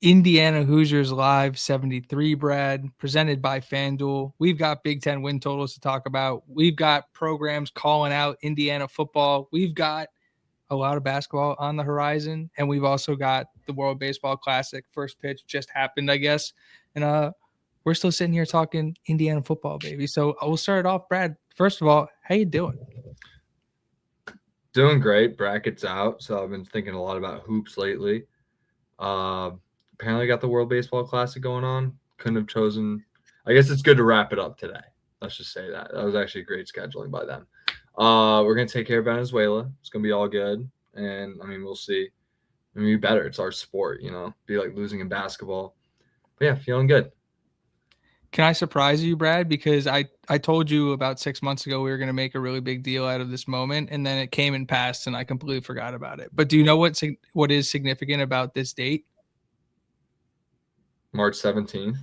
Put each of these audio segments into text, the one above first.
Indiana Hoosiers Live 73, Brad, presented by FanDuel. We've got Big Ten win totals to talk about. We've got programs calling out Indiana football. We've got a lot of basketball on the horizon, and we've also got the World Baseball Classic. First pitch just happened, I guess, and we're still sitting here talking Indiana football, baby. So we'll start it off, Brad. First of all, how you doing? Doing great. Brackets out, so I've been thinking a lot about hoops lately. Apparently got the World Baseball Classic going on. Couldn't have chosen. I guess it's good to wrap it up today. Let's just say that. That was actually great scheduling by them. We're going to take care of Venezuela. It's going to be all good. And, I mean, we'll see. I mean, we better. It's our sport, you know. Be like losing in basketball. But, yeah, feeling good. Can I surprise you, Brad? Because I told you about 6 months ago we were going to make a really big deal out of this moment, and then it came and passed, and I completely forgot about it. But do you know what is significant about this date? March 17th.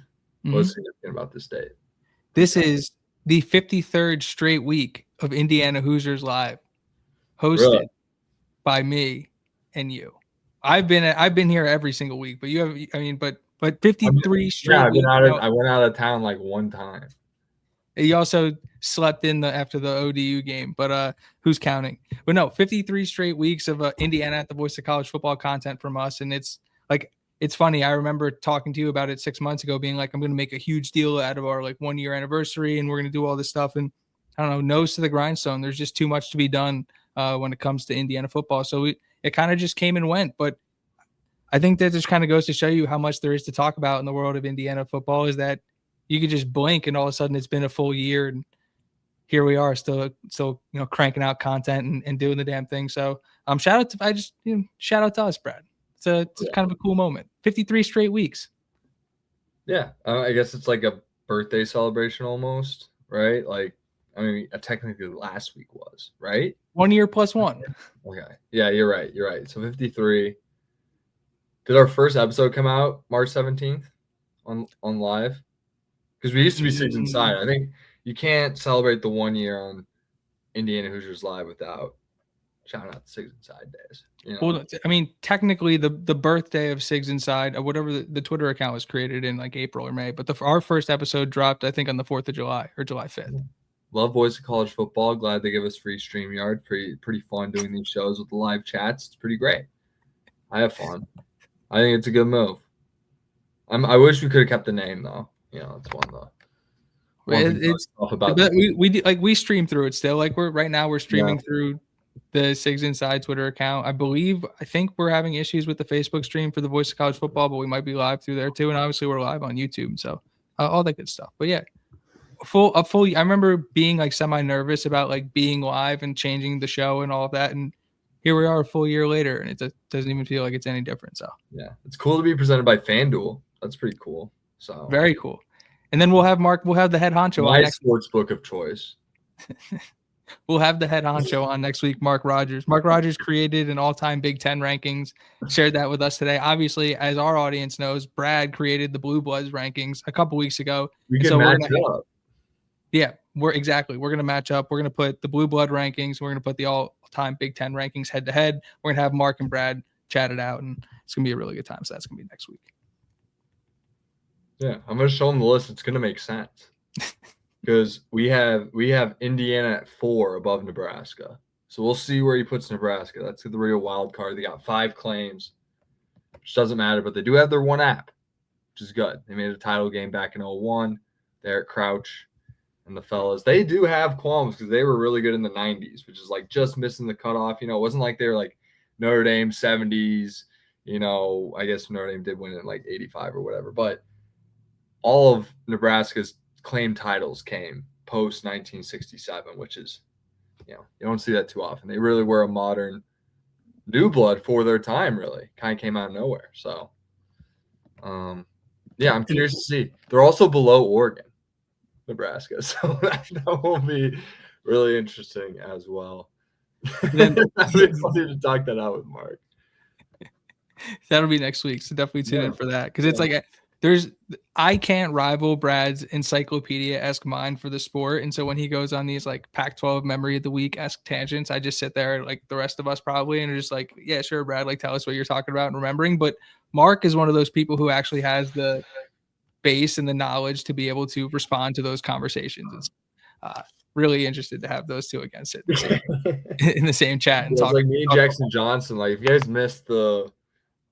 What's significant about this date? This is the 53rd straight week of Indiana Hoosiers Live, hosted by me and you. I've been here every single week, but you have. I mean, but 53 straight. Yeah, weeks, I went out of town like one time. You also slept in after the ODU game, but who's counting? But no, 53 straight weeks of Indiana at the Voice of College Football content from us, and it's like. It's funny. I remember talking to you about it 6 months ago, being like, I'm going to make a huge deal out of our 1 year anniversary, and we're going to do all this stuff. And I don't know, nose to the grindstone. There's just too much to be done when it comes to Indiana football. So it kind of just came and went. But I think that just kind of goes to show you how much there is to talk about in the world of Indiana football, is that you could just blink and all of a sudden it's been a full year. And here we are still cranking out content and doing the damn thing. So shout out to us, Brad. It's kind of a cool moment. 53 straight weeks. Yeah. I guess it's like a birthday celebration almost, right? Like, I mean, technically last week was, right? 1 year plus one. Okay. Yeah, you're right. You're right. So 53. Did our first episode come out March 17th on live? Because we used to be Season Side. I think you can't celebrate the 1 year on Indiana Hoosiers Live without shout out to Sigs Inside days. You know? Well, I mean, technically the birthday of Sigs Inside, whatever the Twitter account was created in like April or May, but our first episode dropped, I think, on the 4th of July or July 5th. Love Voice of College Football. Glad they give us free StreamYard. Pretty fun doing these shows with the live chats. It's pretty great. I have fun. I think it's a good move. I wish we could have kept the name though. You know, it's one of the. We stream through it still. Like we're streaming through the Sigs Inside Twitter account. I think we're having issues with the Facebook stream for the Voice of College Football, but we might be live through there too. And obviously we're live on YouTube. So all that good stuff. But yeah, I remember being like semi-nervous about like being live and changing the show and all of that. And here we are a full year later, and it doesn't even feel like it's any different. So yeah, it's cool to be presented by FanDuel. That's pretty cool. So very cool. And then we'll have the head honcho on next sports book of choice. We'll have the head honcho on next week, Mark Rogers. Mark Rogers created an all-time Big Ten rankings, shared that with us today. Obviously, as our audience knows, Brad created the Blue Bloods rankings a couple weeks ago. We can match up. Yeah, we're going to match up. We're going to put the Blue Blood rankings. We're going to put the all-time Big Ten rankings head-to-head. We're going to have Mark and Brad chat it out, and it's going to be a really good time. So that's going to be next week. Yeah, I'm going to show them the list. It's going to make sense. Because we have Indiana at 4 above Nebraska. So we'll see where he puts Nebraska. That's the real wild card. They got 5 claims, which doesn't matter, but they do have their one app, which is good. They made a title game back in 2001. Derek Crouch and the fellas. They do have qualms because they were really good in the 90s, which is like just missing the cutoff. You know, it wasn't like they were like Notre Dame 70s. You know, I guess Notre Dame did win in like 85 or whatever. But all of Nebraska's claim titles came post 1967, which is, you don't see that too often. They really were a modern new blood for their time, really. Kind of came out of nowhere. So, yeah, I'm curious to see. They're also below Oregon, Nebraska. So that will be really interesting as well. Then, I'll be funny to talk that out with Mark. That'll be next week. So definitely tune in for that. Because it's like I can't rival Brad's encyclopedia-esque mind for the sport. And so when he goes on these like Pac-12 memory of the week-esque tangents, I just sit there like the rest of us probably and are just like, yeah, sure, Brad, like tell us what you're talking about and remembering. But Mark is one of those people who actually has the base and the knowledge to be able to respond to those conversations. It's really interested to have those two against it in the same chat and talk. Like me and Jackson Johnson. Like, if you guys missed the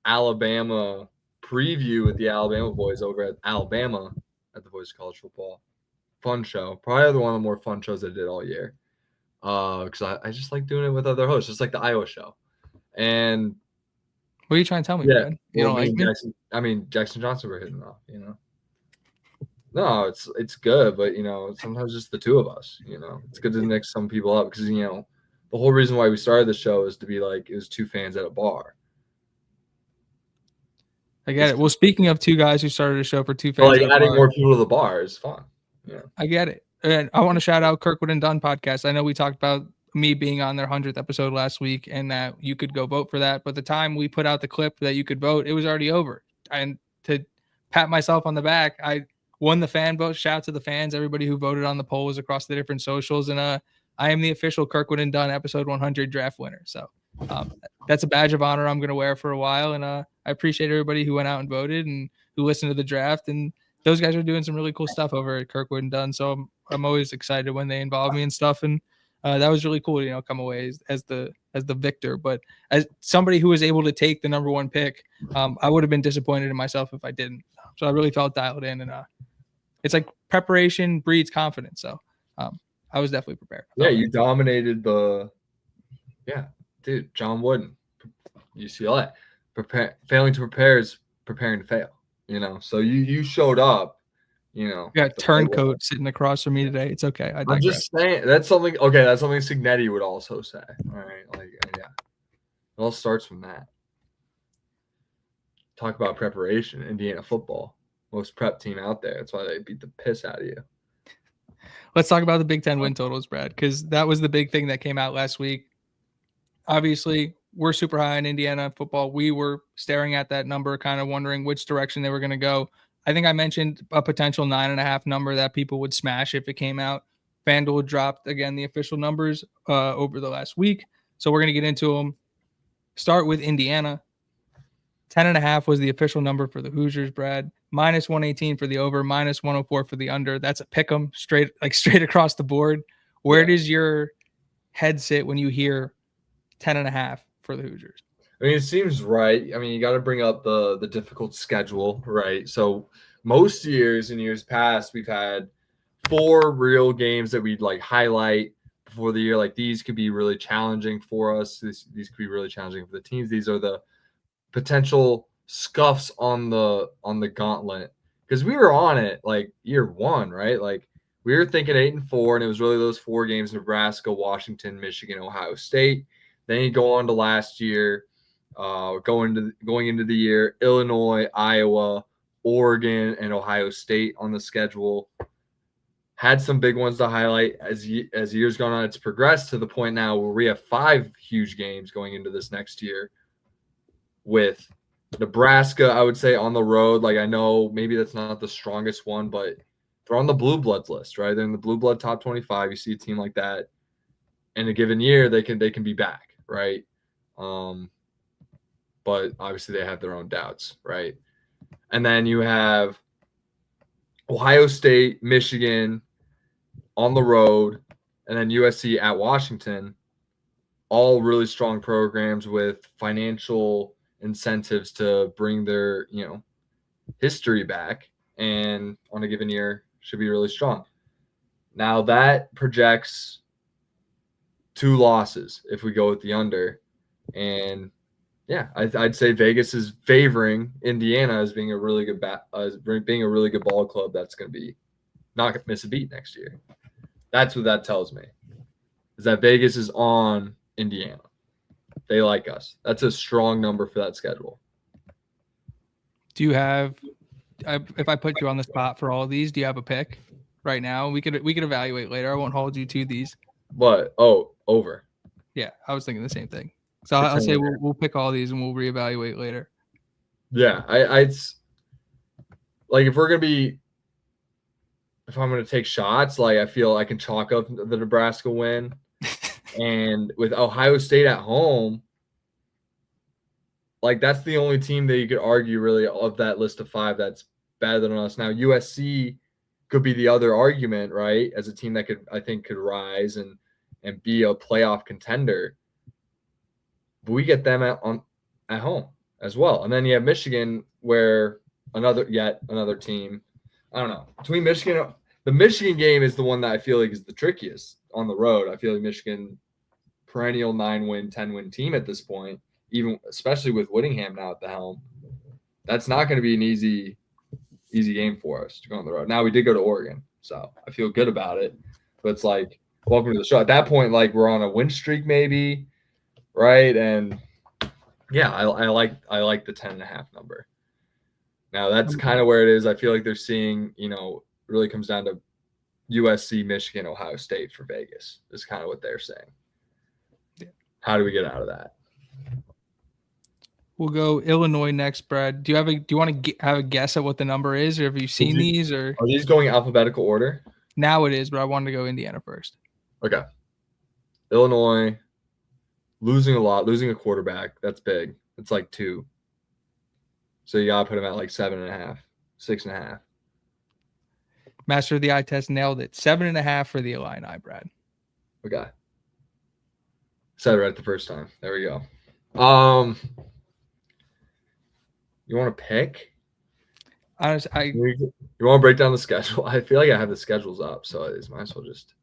Alabama preview with the Alabama boys over at Alabama at the Voice of College Football, fun show. Probably one of the more fun shows I did all year. Because I just like doing it with other hosts, just like the Iowa show. And what are you trying to tell me, yeah, Brad? You don't like me? Jackson Johnson were hitting off, No, it's good, but sometimes just the two of us, it's good to mix some people up because the whole reason why we started the show is to be like it was two fans at a bar. I get it. Well, speaking of two guys who started a show for two fans, like adding more people to the bar is fun. Yeah, I get it. And I want to shout out Kirkwood and Dunn podcast. I know we talked about me being on their 100th episode last week and that you could go vote for that. But the time we put out the clip that you could vote, it was already over. And to pat myself on the back, I won the fan vote. Shout out to the fans, everybody who voted on the polls across the different socials. And I am the official Kirkwood and Dunn episode 100 draft winner. So that's a badge of honor I'm going to wear for a while. And I appreciate everybody who went out and voted and who listened to the draft. And those guys are doing some really cool stuff over at Kirkwood and Dunn. So I'm always excited when they involve me and stuff. And that was really cool to, come away as the victor. But as somebody who was able to take the number one pick, I would have been disappointed in myself if I didn't. So I really felt dialed in, and it's like preparation breeds confidence. So I was definitely prepared. Yeah, you dominated dude, John Wooden, UCLA. Failing to prepare is preparing to fail. So you showed up. You got turncoat sitting across from me today. It's okay. I'm just saying that's something. Okay, that's something Signetti would also say. All right, yeah, it all starts from that. Talk about preparation. Indiana football, most prep team out there. That's why they beat the piss out of you. Let's talk about the Big Ten win totals, Brad, because that was the big thing that came out last week. Obviously, we're super high in Indiana football. We were staring at that number, kind of wondering which direction they were going to go. I think I mentioned a potential 9.5 number that people would smash if it came out. FanDuel dropped, again, the official numbers over the last week. So we're going to get into them. Start with Indiana. 10.5 was the official number for the Hoosiers, Brad. -118 for the over, -104 for the under. That's a pick 'em straight across the board. Where does your head sit when you hear 10.5 for the Hoosiers? I mean, it seems right. I mean, you got to bring up the difficult schedule, right? So most years, in years past, we've had 4 real games that we'd like highlight before the year. Like, these could be really challenging for us. These could be really challenging for the teams. These are the potential scuffs on the gauntlet, because we were on it like year one, right? Like, we were thinking 8-4, and it was really those 4 games: Nebraska, Washington, Michigan, Ohio State. Then you go on to last year. Going into the year, Illinois, Iowa, Oregon, and Ohio State on the schedule. Had some big ones to highlight as years gone on. It's progressed to the point now where we have 5 huge games going into this next year, with Nebraska, I would say, on the road. Like, I know maybe that's not the strongest one, but they're on the Blue Bloods list, right? They're in the Blue Blood top 25. You see a team like that in a given year, they can be back, right? But obviously they have their own doubts, right? And then you have Ohio State, Michigan on the road, and then USC at Washington, all really strong programs with financial incentives to bring their, history back, and on a given year should be really strong. Now that projects 2 losses if we go with the under, and yeah, I'd say Vegas is favoring Indiana as being a really good ball club that's going to be not going to miss a beat next year. That's what that tells me, is that Vegas is on Indiana. They like us. That's a strong number for that schedule. Do you have, if I put you on the spot for all of these, do you have a pick right now? We could evaluate later. I won't hold you to these. But over. Yeah, I was thinking the same thing. So I'll say we'll pick all these and we'll reevaluate later. Yeah, like if I'm going to take shots, like I feel I can chalk up the Nebraska win. And with Ohio State at home, like that's the only team that you could argue really of that list of 5 that's better than us. Now USC could be the other argument, right? As a team that could rise and be a playoff contender. But we get them at home as well. And then you have Michigan, where another team. I don't know. Between Michigan, the Michigan game is the one that I feel like is the trickiest on the road. I feel like Michigan, perennial 9-win, 10-win team at this point, even especially with Whittingham now at the helm. That's not going to be an easy game for us to go on the road. Now we did go to Oregon, so I feel good about it. But it's like, welcome to the show. At that point, like we're on a win streak, maybe, right? And yeah, I like the 10.5 number. Now that's kind of where it is. I feel like they're seeing, really comes down to USC, Michigan, Ohio State for Vegas. Is kind of what they're saying. Yeah. How do we get out of that? We'll go Illinois next, Brad. Do you want to have a guess at what the number is, or have you seen these? Or are these going alphabetical order? Now it is, but I wanted to go Indiana first. Okay. Illinois losing a quarterback. That's big. It's like 2. So you gotta put them at like 7.5, 6.5. Master of the eye test nailed it. 7.5 for the Illini, Brad. Okay. Said it right the first time. There we go. You want to pick? Honestly, you want to break down the schedule? I feel like I have the schedules up, so I might as well just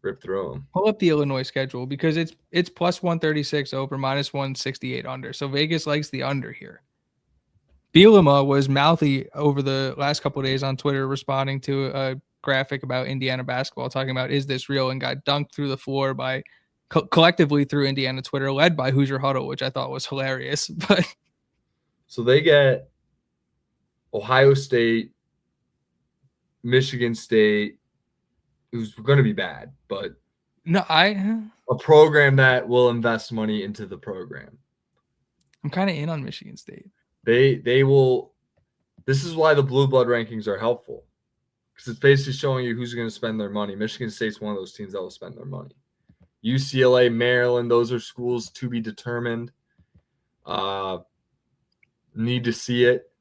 rip through them. Pull up the Illinois schedule because it's plus 136 over, minus 168 under. So Vegas likes the under here. Bielema was mouthy over the last couple of days on Twitter, responding to a graphic about Indiana basketball, talking about, is this real? And got dunked through the floor by collectively through Indiana Twitter, led by Hoosier Huddle, which I thought was hilarious. But so they get Ohio State, Michigan State, who's going to be bad, but a program that will invest money into the program. I'm kind of in on Michigan State. They will. This is why the blue blood rankings are helpful, because it's basically showing you who's going to spend their money. Michigan State's one of those teams that will spend their money. UCLA, Maryland, those are schools to be determined. Need to see it.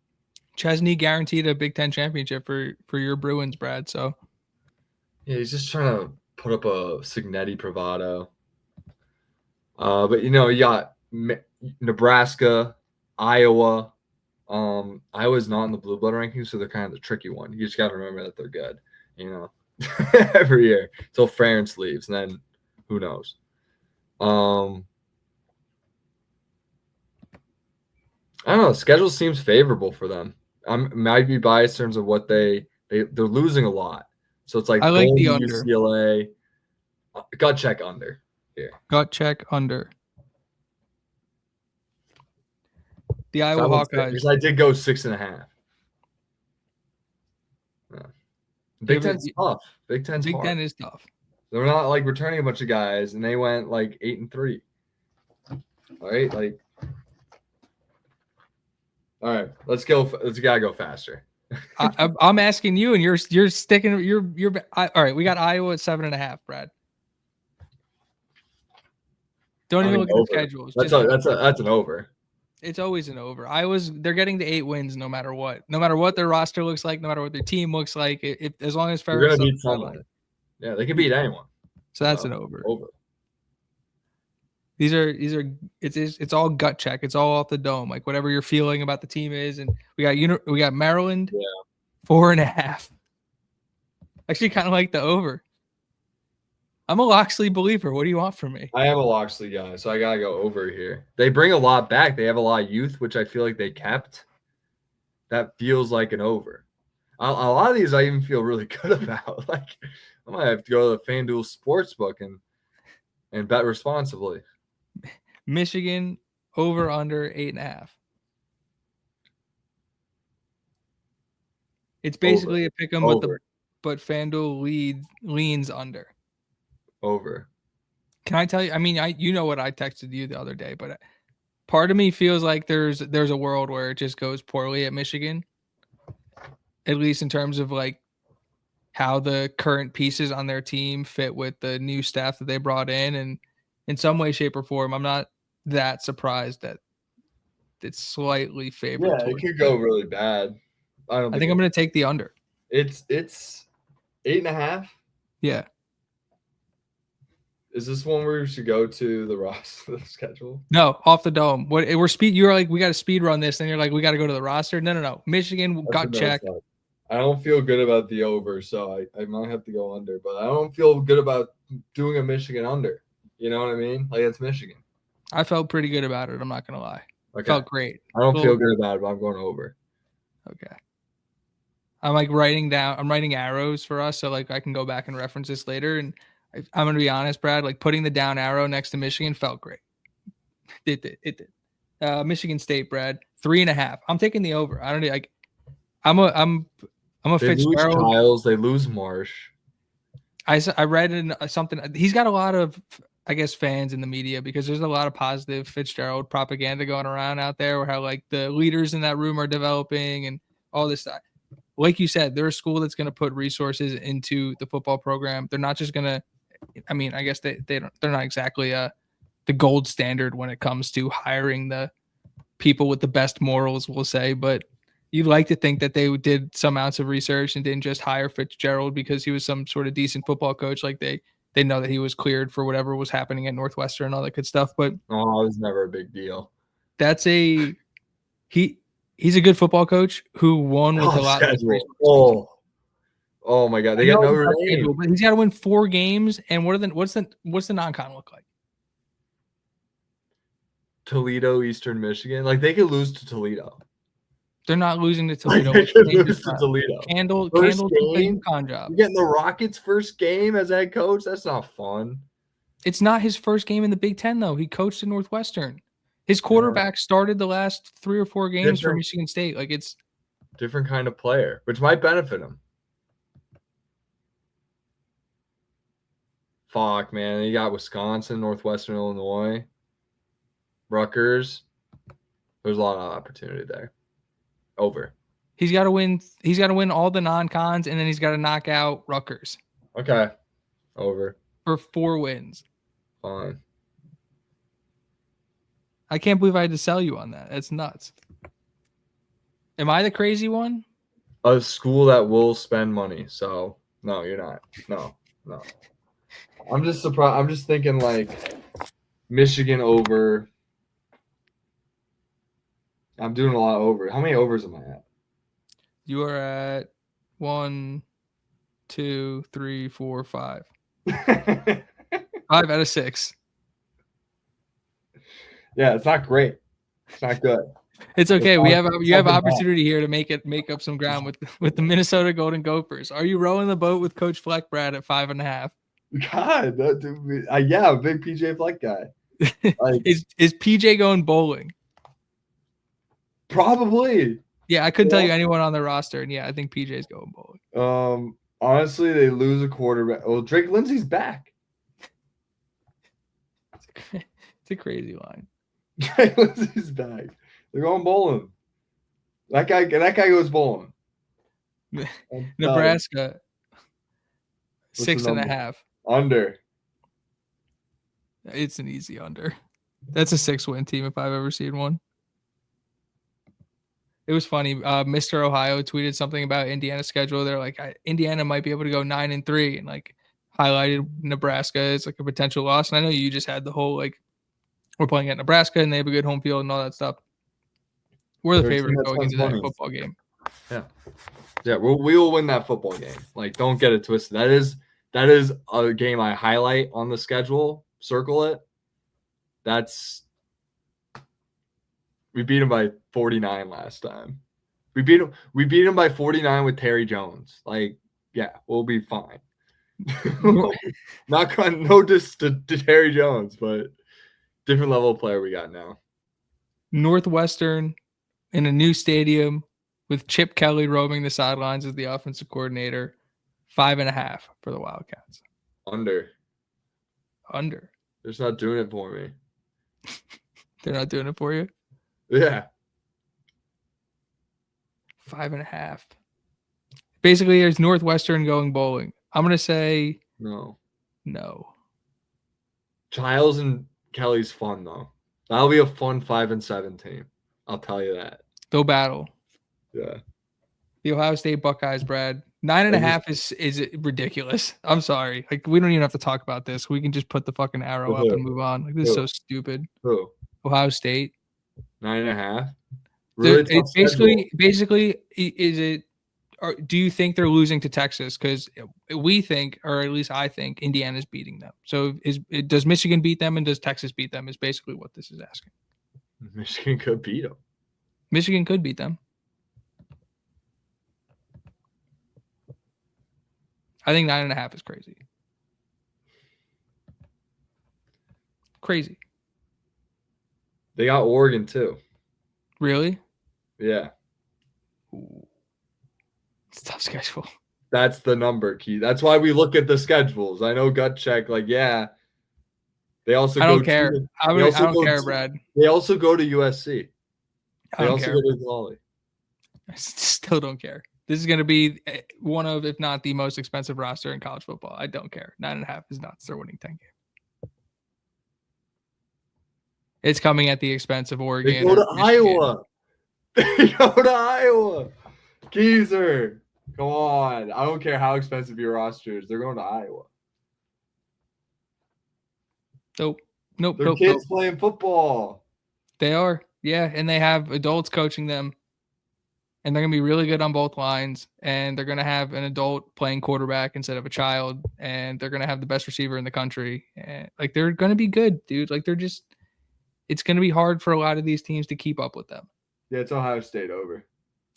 Chesney guaranteed a Big Ten championship for your Bruins, Brad. So yeah, he's just trying to put up a Signetti bravado. But you got Nebraska, Iowa. Iowa's not in the blue blood rankings, so they're kind of the tricky one. You just got to remember that they're good, every year until Ferentz leaves, and then who knows? I don't know. The schedule seems favorable for them. I might be biased in terms of what they're losing a lot. So it's like I like the under. UCLA. Gut check under here. Gut check under. The Iowa Hawkeyes. Because I did go 6.5. Yeah. Big Ten's tough. Big Ten is tough. They're not like returning a bunch of guys, and they went like 8-3. All right, like. All right, let's go. Let's gotta go faster. I'm asking you, and you're sticking. You're all right. We got Iowa at 7.5, Brad. Don't even look at the schedules. That's an over. It's always an over. They're getting to 8 wins no matter what. No matter what their roster looks like, no matter what their team looks like. As long as they're gonna beat someone. Yeah, they can beat anyone. So that's an over. Over. These are it's all gut check. It's all off the dome. Like whatever you're feeling about the team is. And we got Maryland, 4.5. Actually, kind of like the over. I'm a Loxley believer. What do you want from me? I am a Loxley guy, so I gotta go over here. They bring a lot back. They have a lot of youth, which I feel like they kept. That feels like an over. A lot of these I even feel really good about. Like I might have to go to the FanDuel Sportsbook and bet responsibly. Michigan over under 8.5. It's basically a pick 'em, but FanDuel leans under. Over. Can I tell you? I mean, you know what I texted you the other day, but part of me feels like there's a world where it just goes poorly at Michigan. at least in terms of like how the current pieces on their team fit with the new staff that they brought in some way, shape, or form. I'm not that surprised that it's slightly favored. Yeah, it could go really bad. I think I'm going to take the under. It's 8.5. Yeah. Is this one where we should go to the roster schedule? No, off the dome. We're speed. You're like, we got to speed run this, and you're like, we got to go to the roster. No. Michigan got checked. I don't feel good about the over, so I might have to go under. But I don't feel good about doing a Michigan under. You know what I mean? Like, it's Michigan. I felt pretty good about it. I'm not gonna lie. Okay. Felt great. I don't feel good about it, but I'm going over. Okay. I'm like writing arrows for us, so like I can go back and reference this later. And I'm gonna be honest, Brad. Like putting the down arrow next to Michigan felt great. It did. Michigan State, Brad, 3.5. I'm taking the over. I don't know. Like, I'm a they Fitzgerald. Lose Childs, they lose Marsh. I read in something. He's got a lot of, I guess, fans in the media because there's a lot of positive Fitzgerald propaganda going around out there, or how like the leaders in that room are developing and all this stuff. Like you said, they're a school that's going to put resources into the football program. They're not just going to. I mean, I guess they're not exactly the gold standard when it comes to hiring the people with the best morals, we'll say, but you'd like to think that they did some ounce of research and didn't just hire Fitzgerald because he was some sort of decent football coach. Like they know that he was cleared for whatever was happening at Northwestern and all that good stuff. But it was never a big deal. That's he's a good football coach who won with a lot of Oh my God, they got Notre Dame. But he's got to win 4 games. And what's the non-con look like? Toledo, Eastern Michigan. Like they could lose to Toledo. They're not losing to Toledo. They could lose to Toledo. Candle con job. You're getting the Rockets' first game as head coach. That's not fun. It's not his first game in the Big Ten, though. He coached in Northwestern. His quarterback started the last 3 or 4 games for Michigan State. Like it's different kind of player, which might benefit him. Fuck, man. You got Wisconsin, Northwestern Illinois, Rutgers. There's a lot of opportunity there. Over. He's got to win. He's got to win all the non-cons, and then he's got to knock out Rutgers. Okay. Over. For 4 wins. Fine. I can't believe I had to sell you on that. That's nuts. Am I the crazy one? A school that will spend money. So, no, you're not. No. I'm just surprised. I'm just thinking like Michigan over. I'm doing a lot over. How many overs am I at? You are at 1, 2, 3, 4, 5. 5 out of 6. Yeah, it's not great. It's not good. It's okay. You have opportunity here to make up some ground with the Minnesota Golden Gophers. Are you rowing the boat with Coach Fleck, Brad, at 5.5? God, yeah, I'm a big PJ Fleck guy. Like, is PJ going bowling? Probably. Yeah, I couldn't tell you anyone on the roster, and yeah, I think PJ's going bowling. Honestly, they lose a quarterback. Well, Drake Lindsey's back. It's a crazy line. Drake Lindsey's back. They're going bowling. That guy goes bowling. Nebraska. 6.5. Under. It's an easy under. That's a 6-win team if I've ever seen one. It was funny. Mr. Ohio tweeted something about Indiana's schedule. They're like, Indiana might be able to go 9-3, and like highlighted Nebraska as like a potential loss. And I know you just had the whole like, we're playing at Nebraska and they have a good home field and all that stuff. We're the favorite going into that football game. Yeah, we will win that football game. Like, don't get it twisted. That is a game I highlight on the schedule. Circle it. We beat them by 49 last time. We beat them by 49 with Terry Jones. Like, yeah, we'll be fine. No diss to Terry Jones, but different level of player we got now. Northwestern in a new stadium with Chip Kelly roaming the sidelines as the offensive coordinator. 5.5 for the Wildcats. Under. They're just not doing it for me. They're not doing it for you? Yeah. 5.5. Basically, there's Northwestern going bowling. I'm gonna say No. no. Giles and Kelly's fun though. That'll be a fun 5-7 team. I'll tell you that. They'll battle. Yeah. The Ohio State Buckeyes, Brad. 9.5 is ridiculous. I'm sorry. Like, we don't even have to talk about this. We can just put the fucking arrow up and move on. Like, this is so stupid. Who? Ohio State. 9.5. Really It's basically, is it? Or do you think they're losing to Texas? Because we think, or at least I think, Indiana's beating them. So does Michigan beat them and does Texas beat them? Is basically what this is asking. Michigan could beat them. Michigan could beat them. I think 9.5 is crazy. Crazy. They got Oregon too. Really? Yeah. Ooh. It's a tough schedule. That's the number, Key. That's why we look at the schedules. I know gut check, like, yeah. They also I don't care. I don't care, Brad. They also go to USC. I don't care. Go to Raleigh. I still don't care. This is going to be one of, if not the most expensive roster in college football. I don't care. 9.5 is nuts. They're winning 10 games. It's coming at the expense of Oregon. They go to Iowa. They go to Iowa. Geezer. Come on. I don't care how expensive your roster is. They're going to Iowa. Nope. Their kids playing football. They are. Yeah. And they have adults coaching them. And they're going to be really good on both lines. And they're going to have an adult playing quarterback instead of a child. And they're going to have the best receiver in the country. And like, they're going to be good, dude. Like, they're just, it's going to be hard for a lot of these teams to keep up with them. Yeah, it's Ohio State over.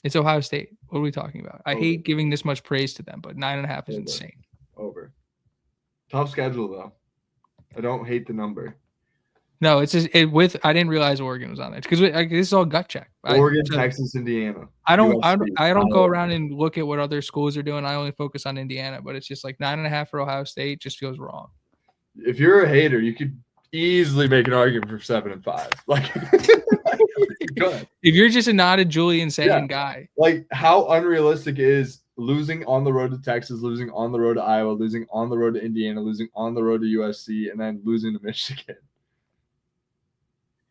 It's Ohio State. What are we talking about? I hate giving this much praise to them, but 9.5 is insane. Over. Tough schedule, though. I don't hate the number. No, it's just I didn't realize Oregon was on there because this is all gut check. Oregon, Texas, Indiana. I don't go around and look at what other schools are doing. I only focus on Indiana, but it's just like 9.5 for Ohio State just feels wrong. If you're a hater, you could easily make an argument for 7 and 5. Like, go ahead. If you're just a not a Julian Sagan guy, like how unrealistic is losing on the road to Texas, losing on the road to Iowa, losing on the road to Indiana, losing on the road to USC, and then losing to Michigan.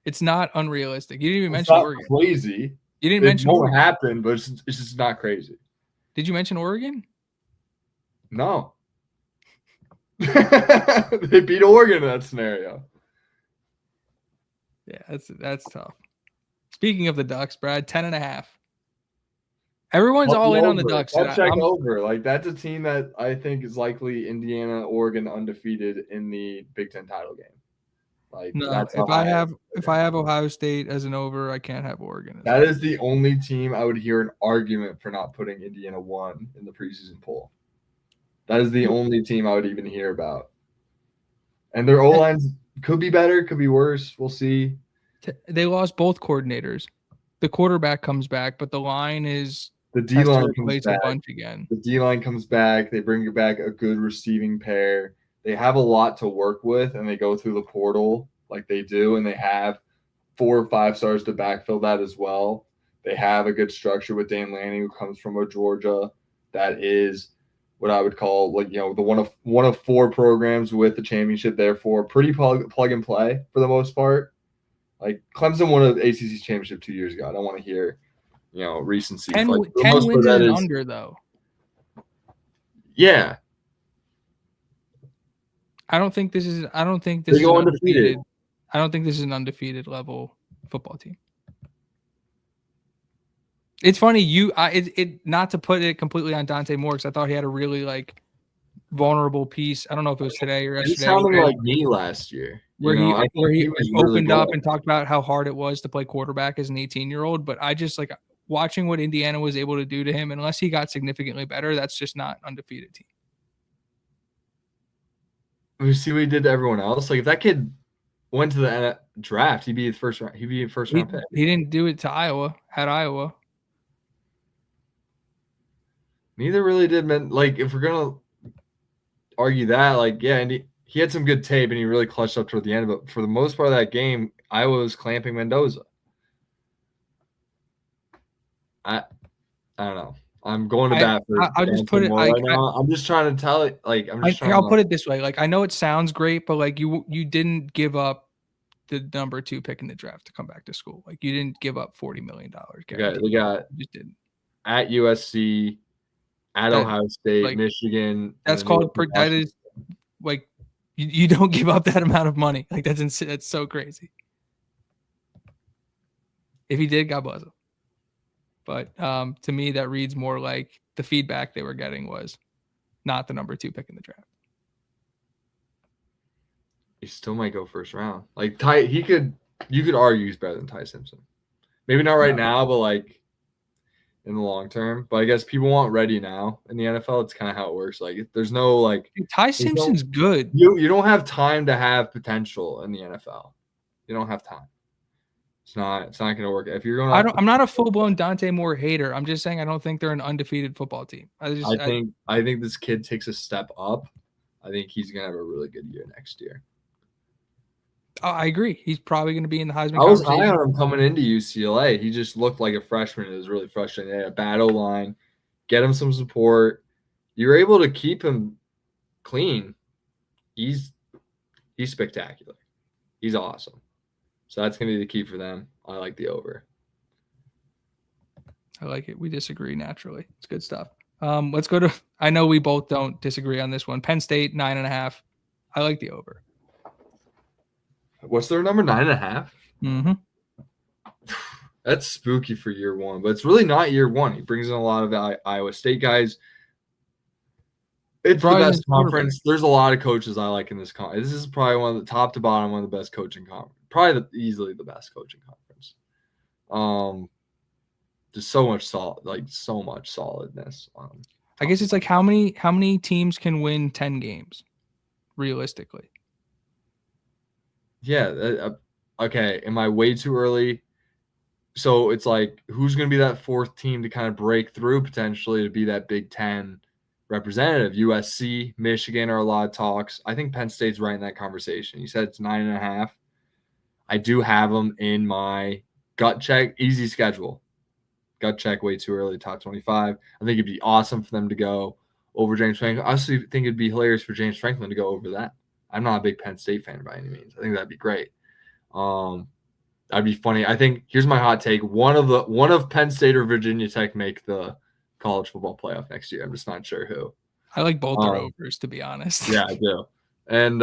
It's not unrealistic. You didn't even mention Oregon. Crazy. You didn't mention Oregon. It won't happen, but it's just not crazy. Did you mention Oregon? No. They beat Oregon in that scenario. Yeah, that's tough. Speaking of the Ducks, Brad, 10.5. Everyone's all in on the Ducks. Check over. Like, that's a team that I think is likely Indiana, Oregon undefeated in the Big Ten title game. Like, no, if I have Ohio State as an over, I can't have Oregon. That is the only team I would hear an argument for not putting Indiana 1 in the preseason poll. That is the only team I would even hear about. And their O-lines could be better, could be worse. We'll see. They lost both coordinators. The quarterback comes back, but the line is the D-line comes back. A bunch again. The D-line comes back. They bring back a good receiving pair. They have a lot to work with, and they go through the portal like they do, and they have 4 or 5 stars to backfill that as well. They have a good structure with Dan Lanning, who comes from Georgia. That is what I would call, like, the one of 4 programs with the championship. Therefore, pretty plug and play for the most part. Like, Clemson won an ACC championship 2 years ago. I don't want to hear, recency. 10 wins and under, though. Yeah. I don't think this is undefeated. I don't think this is an undefeated level football team. It's funny not to put it completely on Dante Moore, because I thought he had a really vulnerable piece. I don't know if it was today or yesterday. It sounded like me last year, where he opened up and talked about how hard it was to play quarterback as an 18-year-old. But I just watching what Indiana was able to do to him. Unless he got significantly better, that's just not an undefeated team. We see what he did to everyone else. Like, if that kid went to the draft, he'd be first round pick. He didn't do it to Iowa. At Iowa, neither really did. If we're gonna argue that, and he had some good tape and he really clutched up toward the end. But for the most part of that game, Iowa was clamping Mendoza. I don't know. I'm going to bat for I'll just put Dante it Moore right now. I'm just trying to tell it. Like I'm just trying. I'll put it this way. Like I know it sounds great, but like you didn't give up the number 2 pick in the draft to come back to school. Like you didn't give up $40 million. Okay, they got you just didn't. At USC, at Ohio State, like, Michigan. That's called that is like you don't give up that amount of money. Like that's so crazy. If he did, God bless him. But to me, that reads more like the feedback they were getting was not the number 2 pick in the draft. He still might go first round. Like you could argue he's better than Ty Simpson. Maybe not right now, but like in the long term. But I guess people want ready now in the NFL. It's kind of how it works. Like there's no like Ty Simpson's good. You don't have time to have potential in the NFL. You don't have time. It's not going to work. If you're going, I'm not a full blown Dante Moore hater. I'm just saying I don't think they're an undefeated football team. I think this kid takes a step up. I think he's going to have a really good year next year. I agree. He's probably going to be in the Heisman. I was high on him coming into UCLA. He just looked like a freshman. It was really frustrating. They had a bad O-line. Get him some support. You're able to keep him clean. He's spectacular. He's awesome. So that's going to be the key for them. I like the over. I like it. We disagree naturally. It's good stuff. Let's go to – I know we both don't disagree on this one. Penn State, 9.5. I like the over. What's their number? 9.5? Mm-hmm. That's spooky for year one, but it's really not year one. He brings in a lot of Iowa State guys. It's the best conference. There's a lot of coaches I like in this conference. This is probably one of the top to bottom, one of the best coaching conference. Probably easily the best coaching conference. Just so much solidness. I guess it's like how many teams can win 10 games realistically? Yeah. Okay. Am I way too early? So it's like, who's going to be that fourth team to kind of break through potentially to be that Big Ten representative? USC, Michigan are a lot of talks. I think Penn State's right in that conversation. You said it's 9.5. I do have them in my gut check. Easy schedule. Gut check way too early, top 25. I think it'd be awesome for them to go over James Franklin. I also think it'd be hilarious for James Franklin to go over that. I'm not a big Penn State fan by any means. I think that'd be great. That'd be funny. I think here's my hot take. One of Penn State or Virginia Tech make the college football playoff next year. I'm just not sure who. I like both their overs, to be honest. Yeah, I do. And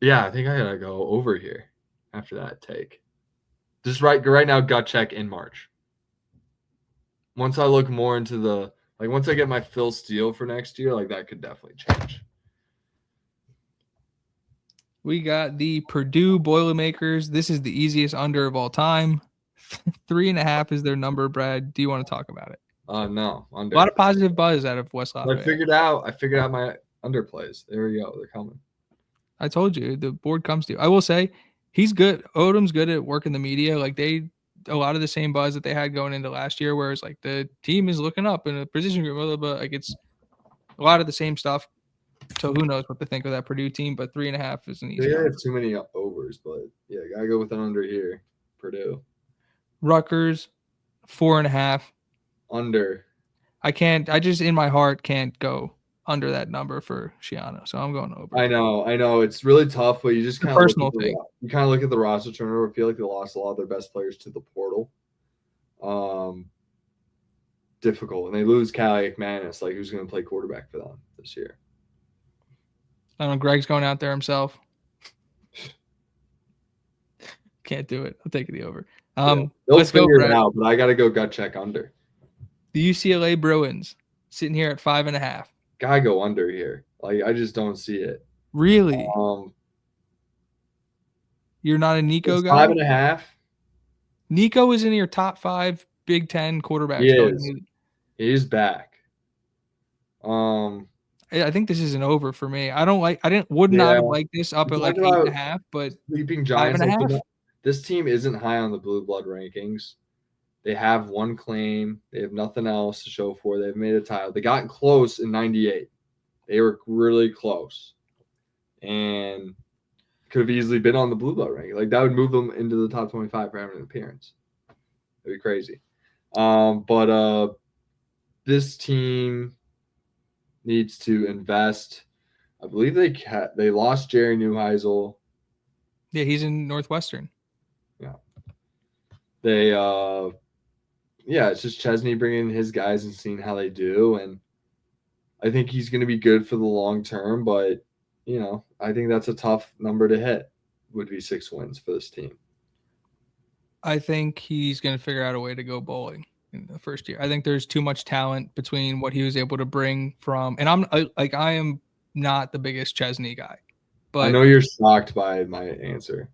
yeah, I think I gotta go over here after that take. Just right now, gut check in March. Once I look more into once I get my Phil Steele for next year, like that could definitely change. We got the Purdue Boilermakers. This is the easiest under of all time. 3.5 is their number, Brad. Do you want to talk about it? No. Under. A lot of positive buzz out of West Lafayette. I figured out my underplays. There we go. They're coming. I told you the board comes to you. I will say he's good. Odom's good at working the media. Like a lot of the same buzz that they had going into last year, whereas like the team is looking up in a position group, but like it's a lot of the same stuff. So who knows what to think of that Purdue team, but 3.5 is an easy. They have too many overs, but yeah, gotta go with an under here. Purdue. Rutgers, 4.5. Under. I just in my heart can't go under that number for Shiano, so I'm going over. I know. It's really tough, but you just kind of personal thing. You kind of look at the roster turnover. I feel like they lost a lot of their best players to the portal. Difficult, and they lose Callie McManus. Like, who's going to play quarterback for them this year? I don't know. Greg's going out there himself. Can't do it. I'll take the over. Let's figure it out, but I got to go gut check under. The UCLA Bruins sitting here at 5.5. Gotta go under here. Like, I just don't see it. Really? You're not a Nico guy? 5.5. Nico is in your top 5 Big Ten quarterbacks. He is back. I think this is an over for me. Would not have liked this up at like 8.5, but sleeping giants. 5.5. This team isn't high on the blue blood rankings. They have one claim. They have nothing else to show for. They've made a title. They got close in 98. They were really close. And could have easily been on the blue blood ranking. Like, that would move them into the top 25 for having an appearance. It'd be crazy. But this team needs to invest. I believe they lost Jerry Neuheisel. Yeah, he's in Northwestern. Yeah. They it's just Chesney bringing in his guys and seeing how they do, and I think he's going to be good for the long term. But I think that's a tough number to hit. Would be 6 wins for this team. I think he's going to figure out a way to go bowling in the first year. I think there's too much talent between what he was able to bring from, and I am not the biggest Chesney guy, but I know you're shocked by my answer.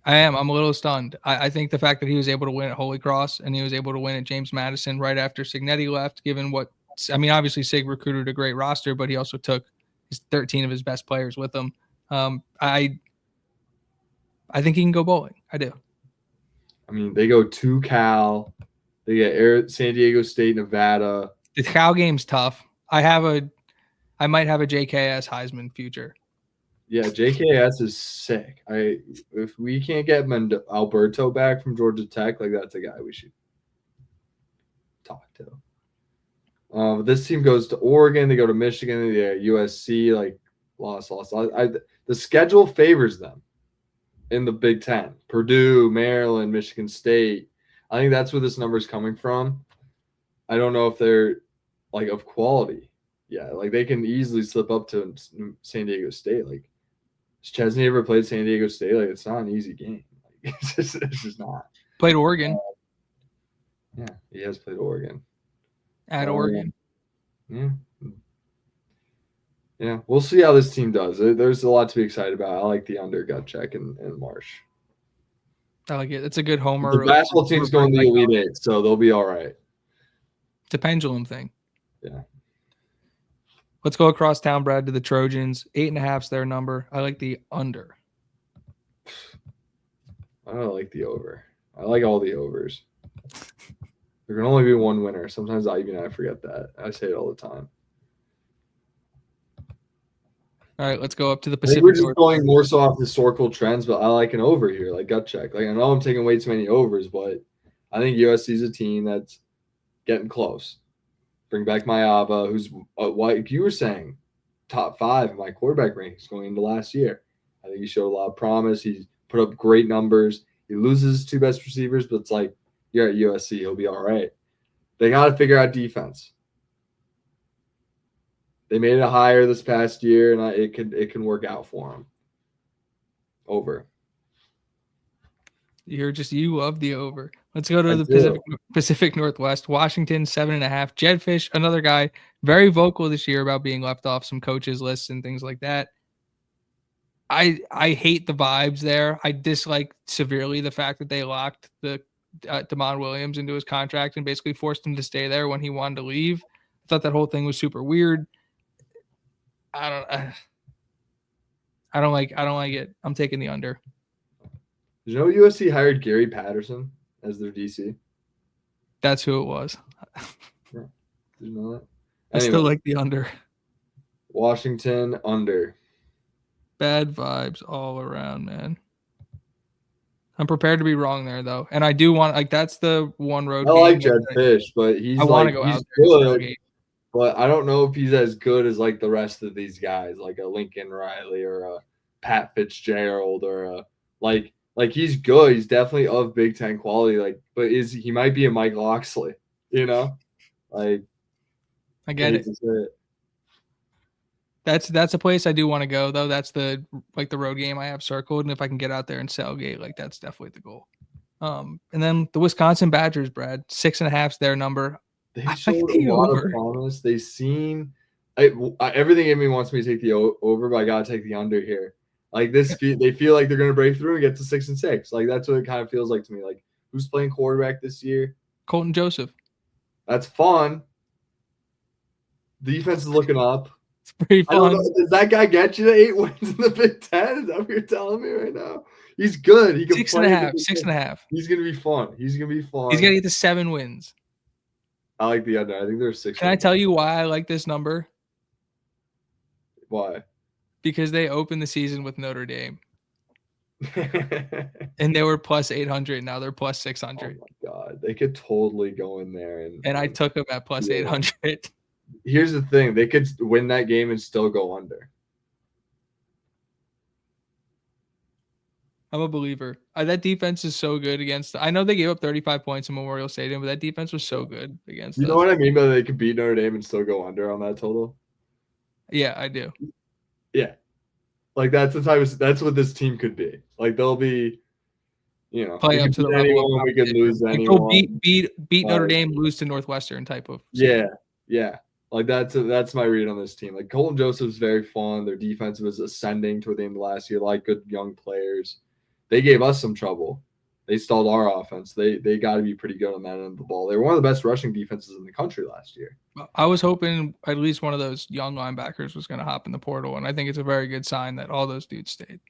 I am. I'm a little stunned. I think the fact that he was able to win at Holy Cross and he was able to win at James Madison right after Signetti left, given obviously Sig recruited a great roster, but he also took 13 of his best players with him. I think he can go bowling. I do. I mean, they go to Cal. They get San Diego State, Nevada. The Cal game's tough. I might have a JKS Heisman future. Yeah, JKS is sick. If we can't get Alberto back from Georgia Tech, that's a guy we should talk to. This team goes to Oregon. They go to Michigan. USC. Lost. The schedule favors them in the Big Ten. Purdue, Maryland, Michigan State. I think that's where this number is coming from. I don't know if they're of quality. Yeah, they can easily slip up to San Diego State. Has Chesney ever played San Diego State? It's not an easy game. It's just not. Played Oregon. Yeah, he has played Oregon. At Oregon. Yeah. Yeah, we'll see how this team does. There's a lot to be excited about. I like the under gut check and Marsh. I like it. It's a good homer. The basketball team's going to the Elite Eight, so they'll be all right. It's a pendulum thing. Yeah. Let's go across town, Brad, to the Trojans. 8.5's their number. I like the under. I don't like the over. I like all the overs. There can only be one winner. Sometimes I forget that. I say it all the time. All right, let's go up to the Pacific. Pacific. We're just going more so off historical trends, but I like an over here, gut check. I know I'm taking way too many overs, but I think USC is a team that's getting close. Bring back Mayava, who's like you were saying, top 5 in my quarterback rankings going into last year. I think he showed a lot of promise. He's put up great numbers. He loses his 2 best receivers, but it's you're at USC, he'll be all right. They got to figure out defense. They made it higher this past year, and it can work out for them. Over. You love the over. Let's go to the Pacific Northwest. Washington, 7.5. Jedfish, another guy, very vocal this year about being left off some coaches' lists and things like that. I hate the vibes there. I dislike severely the fact that they locked the Damon Williams into his contract and basically forced him to stay there when he wanted to leave. I thought that whole thing was super weird. I don't like it. I'm taking the under. Did you know USC hired Gary Patterson as their DC? That's who it was. Yeah. Did you know that? I still like the under. Washington under. Bad vibes all around, man. I'm prepared to be wrong there, though. And I do want that's the one road game. I like Jedfish, but I want to go out there. Good. But I don't know if he's as good as the rest of these guys, like a Lincoln Riley or a Pat Fitzgerald or a he's good. He's definitely of Big Ten quality. But he might be a Mike Loxley, I get it. That's a place I do want to go though. That's the road game I have circled, and if I can get out there and Salgate, that's definitely the goal. And then the Wisconsin Badgers, Brad, 6.5's their number. They showed a lot of promise. They seem everything in me wants me to take the over, but I gotta take the under here. They feel like they're gonna break through and get to 6-6. That's what it kind of feels like to me. Who's playing quarterback this year? Colton Joseph. That's fun. The defense is looking up. It's pretty fun. I don't know, does that guy get you to 8 wins in the Big Ten? Is that what you're telling me right now? He's good. He can 6.5. 6.5. He's gonna be fun. He's gonna get to 7 wins. I like the under. I think there's 6. Can I tell you why I like this number? Why? Because they opened the season with Notre Dame. And they were plus 800. Now they're plus 600. Oh my God, they could totally go in there And I took them at plus 800. Here's the thing: they could win that game and still go under. I'm a believer. That defense is so good against. I know they gave up 35 points in Memorial Stadium, but that defense was so good against. You know what I mean by they could beat Notre Dame and still go under on that total? Yeah, I do. Yeah, like that's what this team could be. Like they'll be, play up to the level of we could lose anyone. Go beat Notre Dame, lose to Northwestern type of. Yeah. Like that's my read on this team. Like Colton Joseph's very fun. Their defense was ascending toward the end of last year. Like good young players. They gave us some trouble. They stalled our offense. They got to be pretty good on that end of the ball. They were one of the best rushing defenses in the country last year. I was hoping at least one of those young linebackers was going to hop in the portal, and I think it's a very good sign that all those dudes stayed.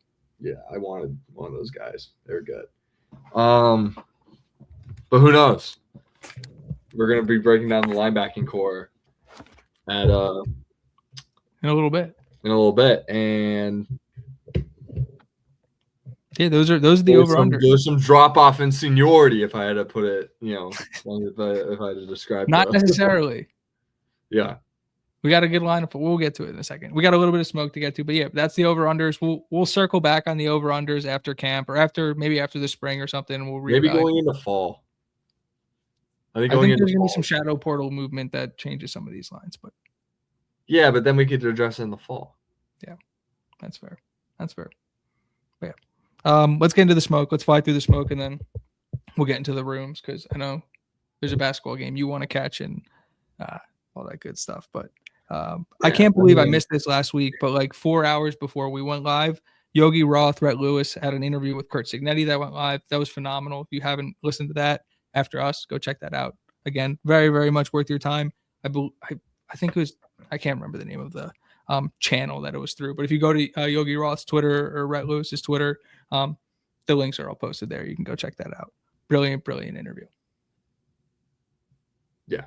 Yeah, I wanted one of those guys. They're good. But who knows? We're going to be breaking down the linebacking core in a little bit. And yeah, those are the over-under. There's some drop-off in seniority, if I had to put it, if I had to describe it. Not necessarily. Yeah. We got a good lineup, but we'll get to it in a second. We got a little bit of smoke to get to, but yeah, that's the over-unders. We'll circle back on the over-unders after camp or maybe after the spring or something. We'll maybe going into fall. I think there's going to be some shadow portal movement that changes some of these lines, but yeah, but then we could address it in the fall. Yeah, that's fair. But yeah, let's get into the smoke. Let's fly through the smoke, and then we'll get into the rooms because I know there's a basketball game you want to catch and all that good stuff. But I can't believe I missed this last week. But like 4 hours before we went live, Yogi Roth, Rhett Lewis had an interview with Kurt Signetti that went live. That was phenomenal. If you haven't listened to that after us, go check that out. Again, very, very much worth your time. I think it was, I can't remember the name of the channel that it was through, but if you go to Yogi Roth's Twitter or Rhett Lewis's Twitter, the links are all posted there. You can go check that out. Brilliant interview. Yeah.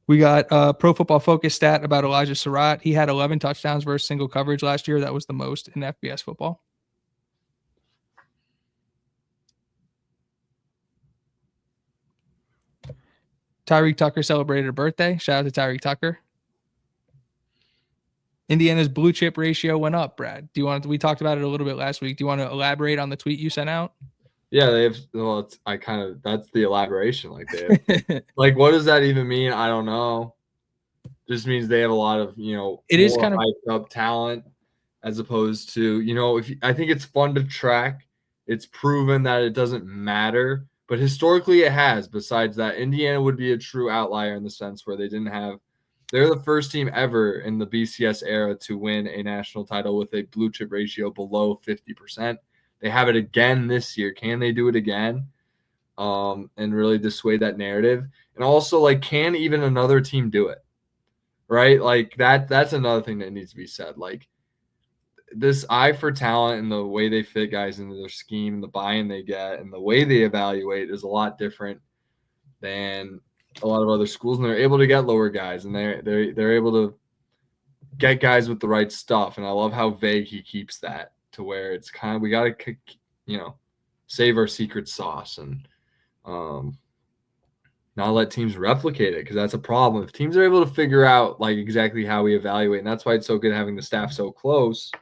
We got a Pro Football Focus stat about Elijah Surratt. He had 11 touchdowns versus single coverage last year. That was the most in FBS football. Tyreek Tucker celebrated a birthday. Shout out to Tyreek Tucker. Indiana's blue chip ratio went up, Brad. We talked about it a little bit last week. Do you want to elaborate on the tweet you sent out? Yeah, they have. Well, that's the elaboration. Like they have, like, what does that even mean? I don't know. Just means they have a lot of, it is kind of hyped up talent as opposed to, I think it's fun to track. It's proven that it doesn't matter, but historically it has. Besides that, Indiana would be a true outlier in the sense where they're the first team ever in the BCS era to win a national title with a blue chip ratio below 50%. They have it again this year. Can they do it again? And really dissuade that narrative? And also, like, can even another team do it? Right? Like that's another thing that needs to be said. Like this eye for talent and the way they fit guys into their scheme and the buy-in they get and the way they evaluate is a lot different than a lot of other schools. And they're able to get lower guys and they're able to get guys with the right stuff. And I love how vague he keeps that to where it's kind of, we got to, save our secret sauce and not let teams replicate it, because that's a problem. If teams are able to figure out like exactly how we evaluate, and that's why it's so good having the staff so close.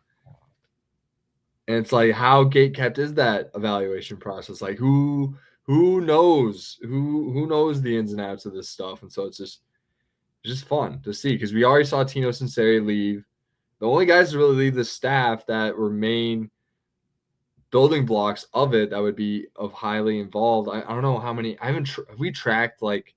And it's like, how gatekept is that evaluation process? Like who knows the ins and outs of this stuff? And so it's just fun to see, because we already saw Tino Sinceri leave. The only guys to really leave the staff that remain building blocks of it that would be of highly involved. I don't know how many. Have we tracked like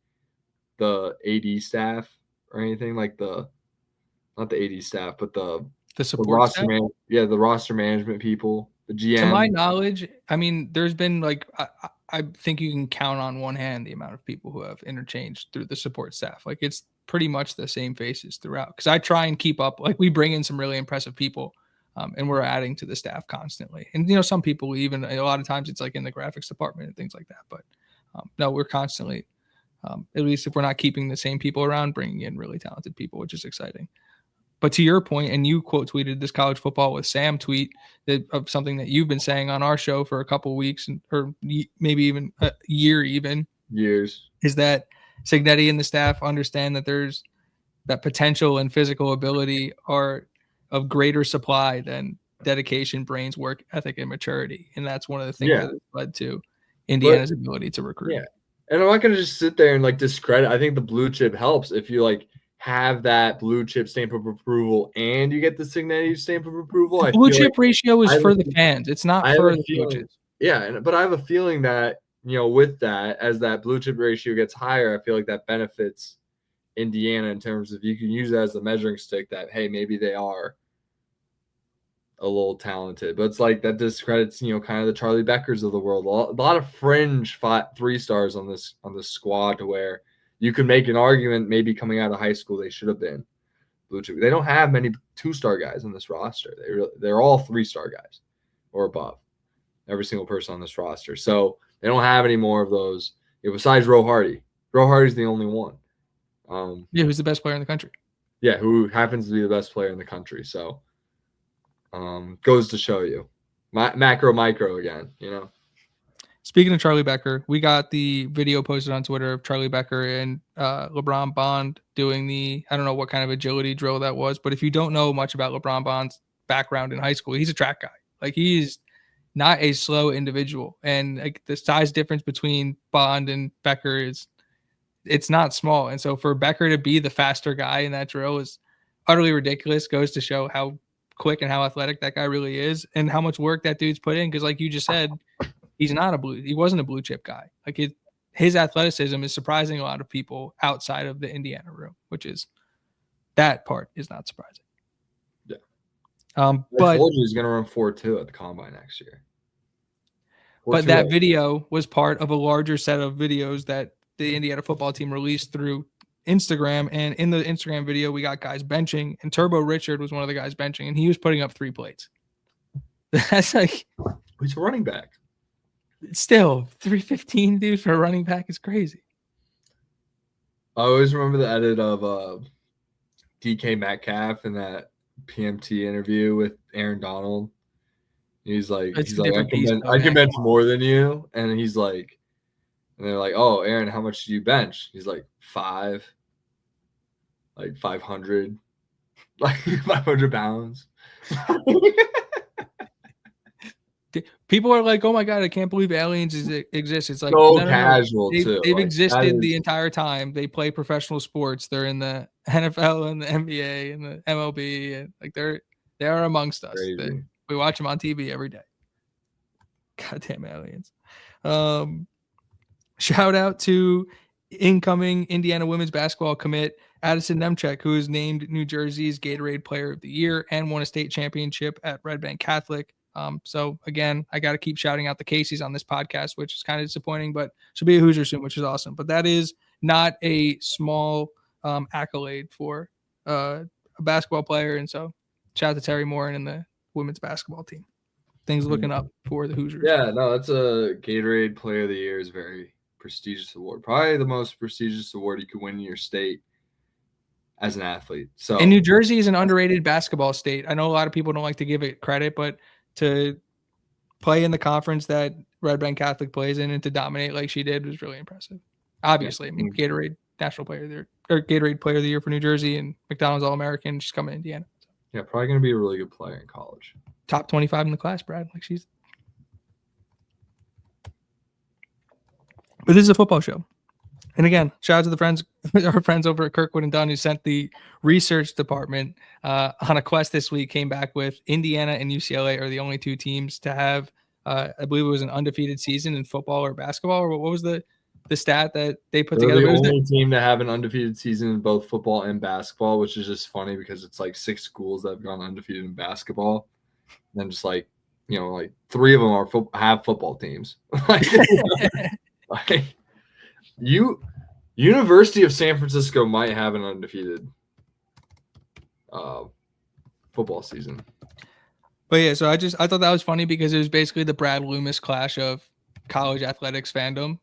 the AD staff or anything, like not the AD staff, but the support roster staff? The roster management people, the GM. To my knowledge, I mean, there's been like I think you can count on one hand the amount of people who have interchanged through the support staff. Like it's pretty much the same faces throughout, because I try and keep up. Like we bring in some really impressive people. And we're adding to the staff constantly. And, some people even a lot of times it's like in the graphics department and things like that. But no, we're constantly, at least if we're not keeping the same people around, bringing in really talented people, which is exciting. But to your point, and you quote tweeted this college football with Sam tweet of something that you've been saying on our show for a couple of weeks or maybe even a year, years, is that Cignetti and the staff understand that there's that potential and physical ability are of greater supply than dedication, brains, work ethic, and maturity. And that's one of the things that has led to Indiana's ability to recruit. Yeah. And I'm not going to just sit there and like discredit. I think the blue chip helps if you like have that blue chip stamp of approval and you get the Cignetti stamp of approval. The blue chip ratio is for the fans. It's not for the coaches. Yeah. But I have a feeling that, with that, as that blue chip ratio gets higher, I feel like that benefits Indiana in terms of you can use that as a measuring stick that, hey, maybe they are a little talented, but it's like that discredits, kind of the Charlie Beckers of the world. A lot of fringe 3-stars on this squad to where you could make an argument maybe coming out of high school they should have been blue chip. They don't have many 2-star guys on this roster. They're all 3-star guys or above. Every single person on this roster. So they don't have any more of those. Besides Roe Hardy. Roe Hardy's the only one. Who's the best player in the country? Yeah, who happens to be the best player in the country. So goes to show you. Micro again, Speaking of Charlie Becker, we got the video posted on Twitter of Charlie Becker and LeBron Bond doing I don't know what kind of agility drill that was, but if you don't know much about LeBron Bond's background in high school, he's a track guy. Like, he's not a slow individual. And like the size difference between Bond and Becker it's not small. And so for Becker to be the faster guy in that drill is utterly ridiculous. Goes to show how quick and how athletic that guy really is and how much work that dude's put in. Because like you just said, he wasn't a blue chip guy. Like his athleticism is surprising a lot of people outside of the Indiana room, that part is not surprising. Yeah. But I told you he's going to run 4.2 at the combine next year. But that video was part of a larger set of videos that the Indiana football team released through Instagram. And in the Instagram video, we got guys benching, and Turbo Richard was one of the guys benching, and he was putting up 3 plates. That's like, he's a running back. Still, 315, dude, for a running back is crazy. I always remember the edit of DK Metcalf in that PMT interview with Aaron Donald. He's like, I can bench more than you. And he's like, and they're like, oh, Aaron, how much do you bench? He's like, 500, like 500 pounds. People are like, oh my God, I can't believe aliens exist. It's like so casual, too. They've existed the entire time. They play professional sports. They're in the NFL and the NBA and the MLB. And like they are amongst us. We watch them on TV every day. Goddamn aliens. Shout out to incoming Indiana women's basketball commit Addison Nemchek, who is named New Jersey's Gatorade Player of the Year and won a state championship at Red Bank Catholic. So again, I got to keep shouting out the Caseys on this podcast, which is kind of disappointing, but she'll be a Hoosier soon, which is awesome. But that is not a small accolade for a basketball player. And so shout out to Terry Morin and the women's basketball team. Things looking up for the Hoosiers. Yeah, no, that's a Gatorade Player of the Year is very prestigious award. Probably the most prestigious award you could win in your state as an athlete. So, and New Jersey is an underrated basketball state. I know a lot of people don't like to give it credit, but to play in the conference that Red Bank Catholic plays in and to dominate like she did was really impressive. Obviously, I mean, Gatorade National Player of the Year or Gatorade Player of the Year for New Jersey and McDonald's All-American. She's coming to Indiana. Yeah, probably going to be a really good player in college. Top 25 in the class, Brad. Like she's. But this is a football show. And again, shout out to our friends over at Kirkwood and Dunn who sent the research department on a quest this week, came back with Indiana and UCLA are the only 2 teams to have, I believe it was an undefeated season in football or basketball, or what was the stat that they put together? They're the only team to have an undefeated season in both football and basketball, which is just funny because it's like 6 schools that have gone undefeated in basketball. And then just like, like 3 of them have football teams. University of San Francisco might have an undefeated football season. But yeah, so I thought that was funny because it was basically the Brad Loomis clash of college athletics fandom.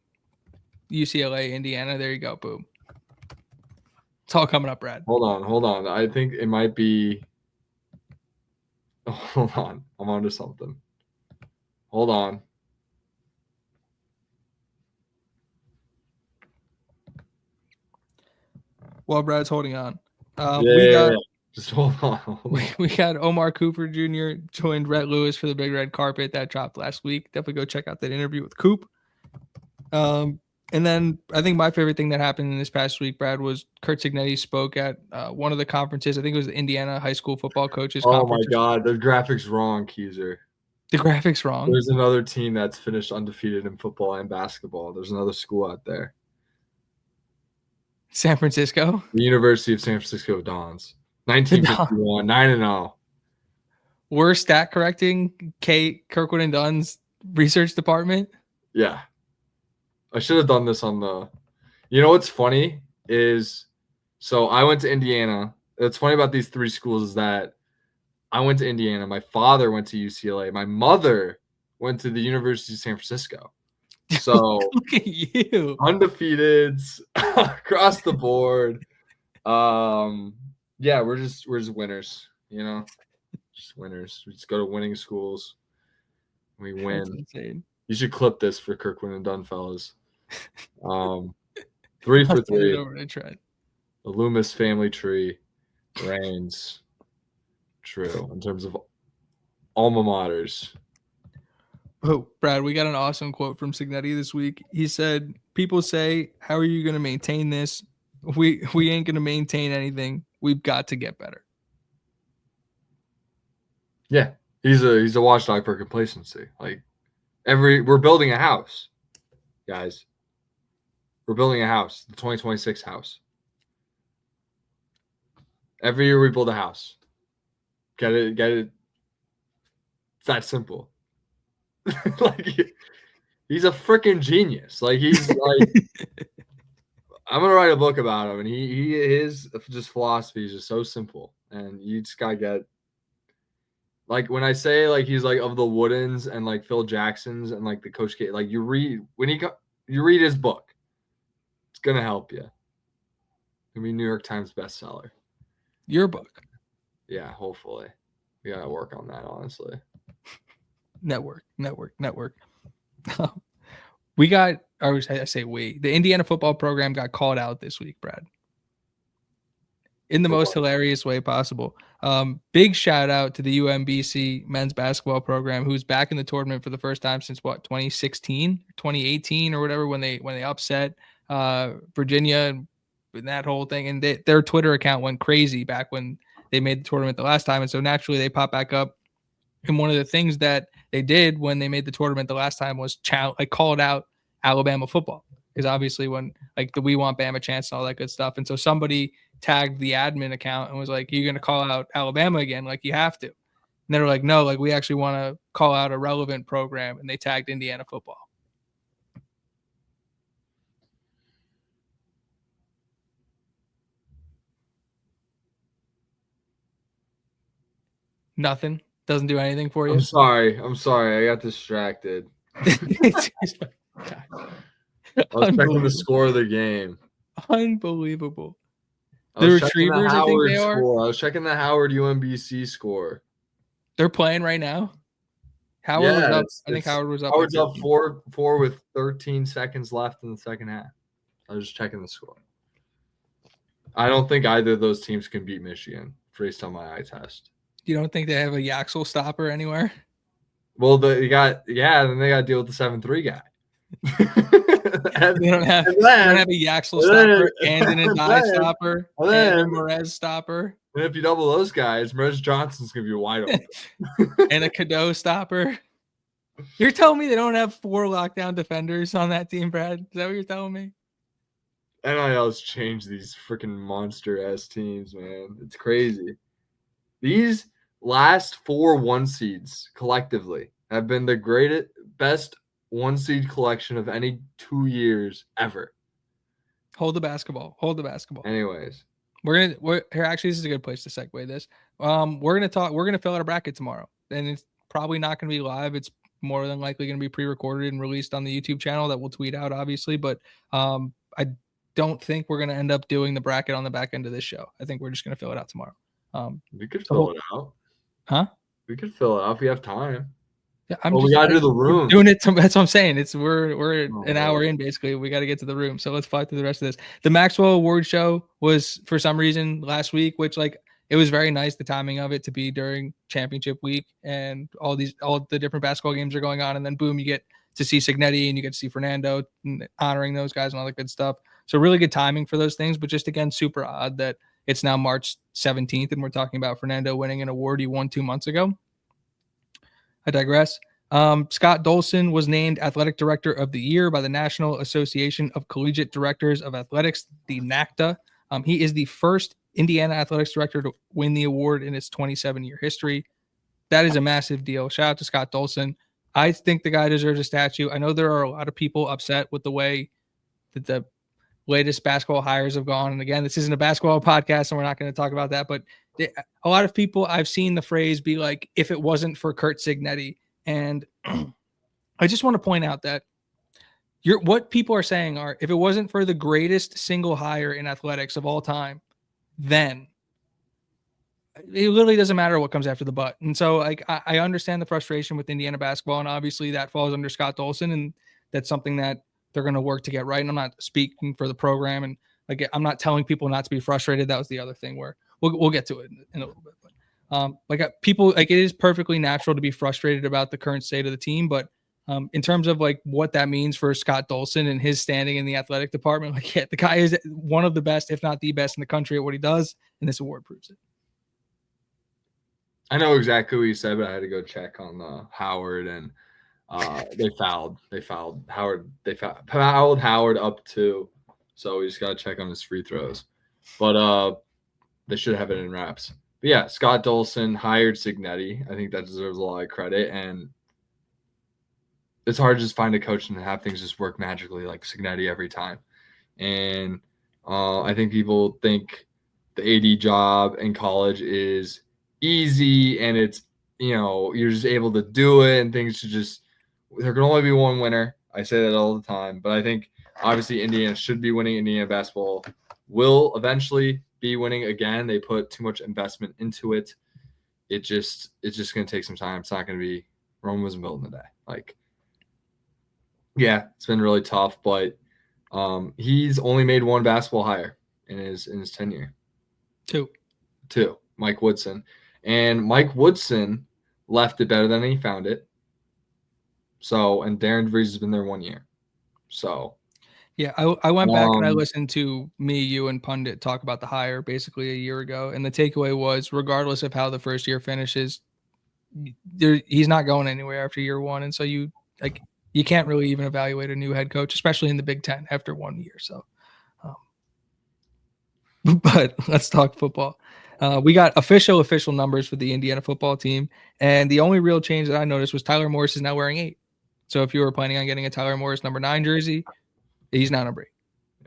UCLA, Indiana, there you go, boom. It's all coming up, Brad. Hold on. I think it might be. Hold on. I'm onto something. Hold on. While Brad's holding on. Just hold on. We got Omar Cooper Jr. joined Rhett Lewis for the Big Red Carpet that dropped last week. Definitely go check out that interview with Coop. And then I think my favorite thing that happened in this past week, Brad, was Kurt Signetti spoke at one of the conferences. I think it was the Indiana High School Football Coaches Conference. Oh, my God. The graphics wrong, Keezer. The graphics wrong? There's another team that's finished undefeated in football and basketball. There's another school out there. San Francisco? The University of San Francisco Dons. 1951, 9-0. We're stat correcting Kirkwood and Dunn's research department? Yeah. I should have done this on the. You know what's funny is, so I went to Indiana. What's funny about these three schools is that I went to Indiana. My father went to UCLA. My mother went to the University of San Francisco. So look at you, undefeated across the board. Yeah, we're just winners. You know, just winners. We just go to winning schools. We win. That's insane. You should clip this for Kirkwood and Dunn, fellas. 3 for 3. The Loomis family tree reigns true in terms of alma maters. Oh, Brad, we got an awesome quote from Signetti this week. He said, "People say, how are you going to maintain this? We ain't going to maintain anything. We've got to get better." Yeah, he's a watchdog for complacency. Like we're building a house, guys. We're building a house, the 2026 house. Every year we build a house. Get it. It's that simple. Like he's a freaking genius. Like he's like I'm gonna write a book about him, and his just philosophy is just so simple, and you just gotta get. Like when I say like he's like of the Woodens and like Phil Jacksons and like the Coach K, like you read his book, it's gonna help you. I mean, New York Times bestseller. Your book. Yeah, hopefully. We gotta work on that, honestly. Network. We got, I say we, the Indiana football program got called out this week, Brad. In the most hilarious way possible. Big shout out to the UMBC men's basketball program, who's back in the tournament for the first time since 2016, 2018 or whatever, when they upset Virginia and that whole thing. And their Twitter account went crazy back when they made the tournament the last time. And so naturally they pop back up. And one of the things that they did when they made the tournament the last time was called out Alabama football. Because obviously when like the We Want Bama chants and all that good stuff. And so somebody tagged the admin account and was like, "You're going to call out Alabama again? Like you have to." And they were like, "No, like we actually want to call out a relevant program." And they tagged Indiana football. Nothing. Doesn't do anything for you. I'm sorry. I got distracted. I was checking the score of the game. Unbelievable. The Retrievers, I think they are. I was checking the Howard UMBC score. They're playing right now. Howard was up. I think Howard was up. Howard's up 4 with 13 seconds left in the second half. I was just checking the score. I don't think either of those teams can beat Michigan based on my eye test. You don't think they have a Yaxel stopper anywhere? Well, then they got to deal with the 7-3 guy. They don't have a Yaxel stopper and an Adai stopper and a Merez stopper. And if you double those guys, Merez Johnson's going to be wide open. And a Cadeau stopper. You're telling me they don't have 4 lockdown defenders on that team, Brad? Is that what you're telling me? NIL's changed these freaking monster-ass teams, man. It's crazy. These last 4 1 seeds collectively have been the best 1 seed collection of any 2 years ever. Hold the basketball. Anyways, we're here. Actually, this is a good place to segue this. We're gonna fill out a bracket tomorrow, and it's probably not gonna be live. It's more than likely gonna be pre-recorded and released on the YouTube channel that we'll tweet out, obviously. But don't think we're going to end up doing the bracket on the back end of this show. I think we're just going to fill it out tomorrow. We could fill it out. Huh? We could fill it out if we have time. Yeah, we gotta do the room. Doing it. That's what I'm saying. We're an hour in basically. We got to get to the room. So let's fly through the rest of this. The Maxwell Award Show was for some reason last week, which like it was very nice. The timing of it to be during championship week and all the different basketball games are going on, and then boom, you get to see Signetti and you get to see Fernando and honoring those guys and all that good stuff. So really good timing for those things, but just again super odd that it's now March 17th and we're talking about Fernando winning an award he won 2 months ago. I digress. Scott Dolson was named Athletic Director of the Year by the National Association of Collegiate Directors of Athletics, the NACDA. He is the first Indiana Athletics Director to win the award in its 27-year history. That is a massive deal. Shout out to Scott Dolson. I think the guy deserves a statue. I know there are a lot of people upset with the way that the latest basketball hires have gone. And again, this isn't a basketball podcast, and we're not going to talk about that. But a lot of people, I've seen the phrase be like, if it wasn't for Curt Signetti. And I just want to point out that what people are saying are, if it wasn't for the greatest single hire in athletics of all time, then it literally doesn't matter what comes after the but. And so like I understand the frustration with Indiana basketball, and obviously that falls under Scott Dolson, and that's something that they're going to work to get right. And I'm not speaking for the program, and like I'm not telling people not to be frustrated. That was the other thing where we'll get to it in a little bit. But people, like, it is perfectly natural to be frustrated about the current state of the team, but in terms of like what that means for Scott Dolson and his standing in the athletic department, like, yeah, the guy is one of the best, if not the best in the country at what he does, and this award proves it. I know exactly what you said, but I had to go check on Howard, and they fouled Howard. They fouled Howard up 2, so we just got to check on his free throws. But they should have it in wraps. But yeah, Scott Dolson hired Signetti. I think that deserves a lot of credit, and it's hard to just find a coach and have things just work magically like Signetti every time. And I think people think the AD job in college is easy, and it's, you're just able to do it, and things should just, there can only be one winner. I say that all the time, but I think obviously Indiana should be winning. Indiana basketball will eventually be winning again. They put too much investment into it. It's just going to take some time. It's not going to be, Rome wasn't built in a day. Like, yeah, it's been really tough, but he's only made one basketball hire in his tenure. Two, Mike Woodson. And Mike Woodson left it better than he found it. So, and Darren DeVries has been there 1 year. So, yeah, I went back and I listened to me, you, and Pundit talk about the hire basically a year ago. And the takeaway was, regardless of how the first year finishes, he's not going anywhere after year one. And so you can't really even evaluate a new head coach, especially in the Big Ten, after 1 year. So, but let's talk football. We got official numbers for the Indiana football team. And the only real change that I noticed was Tyler Morris is now wearing 8. So if you were planning on getting a Tyler Morris number 9 jersey, he's now number 8.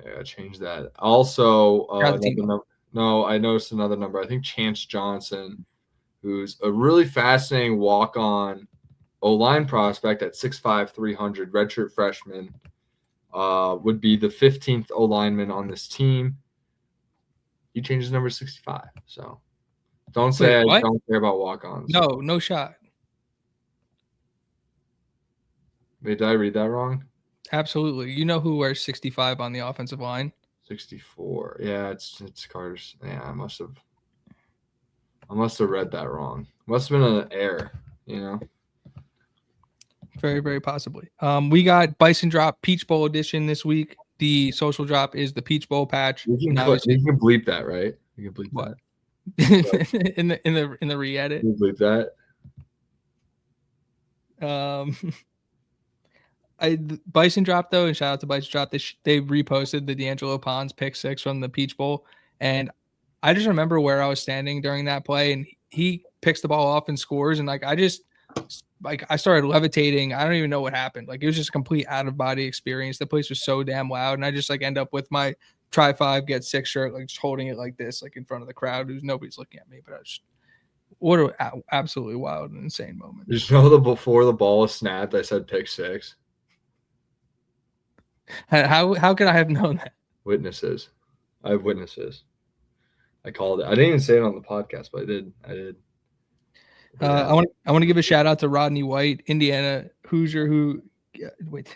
Yeah, change that. Also, I noticed another number. I think Chance Johnson, who's a really fascinating walk-on O-line prospect at 6'5", 300, redshirt freshman, would be the 15th O-lineman on this team. He changed his number to 65. So don't say I don't care about walk-ons. No shot. Wait, did I read that wrong? Absolutely. You know who wears 65 on the offensive line? 64. Yeah, it's Carter's. Yeah, I must have read that wrong. Must have been an error, Very, very possibly. We got Bison Drop Peach Bowl edition this week. The social drop is the Peach Bowl patch. You can bleep that, right? You can bleep what? That. in the re-edit. You can bleep that. Bison Drop, though, and shout out to Bison Drop, they reposted the D'Angelo Pons pick 6 from the Peach Bowl, and I just remember where I was standing during that play, and he picks the ball off and scores, and I started levitating. I don't even know what happened. Like, it was just a complete out of body experience. The place was so damn loud, and I just end up with my try 5 get 6 shirt, just holding it like this, in front of the crowd. Nobody's looking at me, but what an absolutely wild and insane moment. Did you know that before the ball was snapped, I said pick 6? How could I have known that? Witnesses. I have witnesses. I called it. I didn't even say it on the podcast, but I did. I want to give a shout out to Rodney White, Indiana Hoosier, who wait.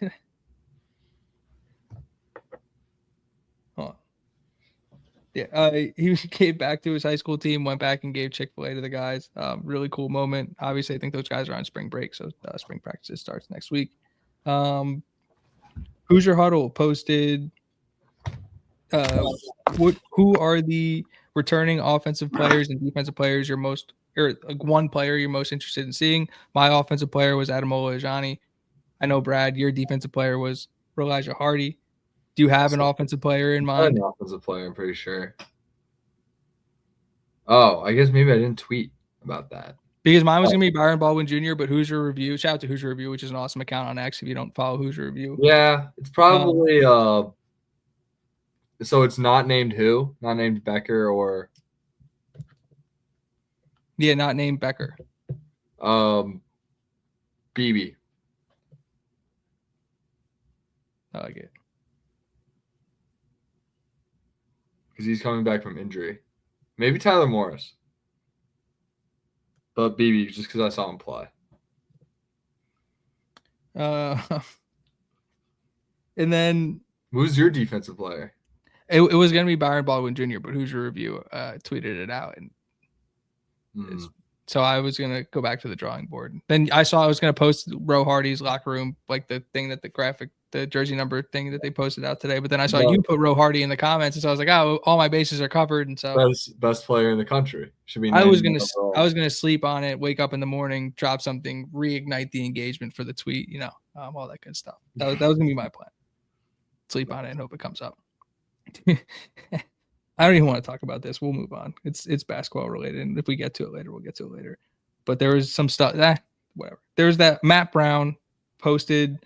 Yeah, he came back to his high school team, went back and gave Chick-fil-A to the guys. Really cool moment. Obviously, I think those guys are on spring break, so spring practices starts next week. Hoosier Huddle posted who are the returning offensive players and defensive players you're most, or like one player you're most interested in seeing. My offensive player was Ademola Ajani. I know, Brad, your defensive player was Elijah Hardy. Do you have an offensive player in mind? An offensive player, I'm pretty sure. Oh, I guess maybe I didn't tweet about that. Because mine was going to be Byron Baldwin Jr., but Hoosier Review. Shout out to Hoosier Review, which is an awesome account on X if you don't follow Hoosier Review. Yeah, it's probably so it's not named who? Not named Becker or yeah, not named Becker. BB. I like it. Because he's coming back from injury. Maybe Tyler Morris. But BB, just because I saw him play. And then who's your defensive player? It was going to be Byron Baldwin Jr., but Hoosier Review tweeted it out. And so I was going to go back to the drawing board. Then I saw I was going to post Ro Hardy's locker room, like the thing that the jersey number thing that they posted out today. But then I saw you put Ro Hardy in the comments. And so I was like, oh, all my bases are covered. And so best player in the country should be. I was going to sleep on it, wake up in the morning, drop something, reignite the engagement for the tweet, all that good stuff. That was going to be my plan. Sleep on it and hope it comes up. I don't even want to talk about this. We'll move on. It's basketball related, and if we get to it later, we'll get to it later. But there was some stuff whatever. There's that Matt Brown posted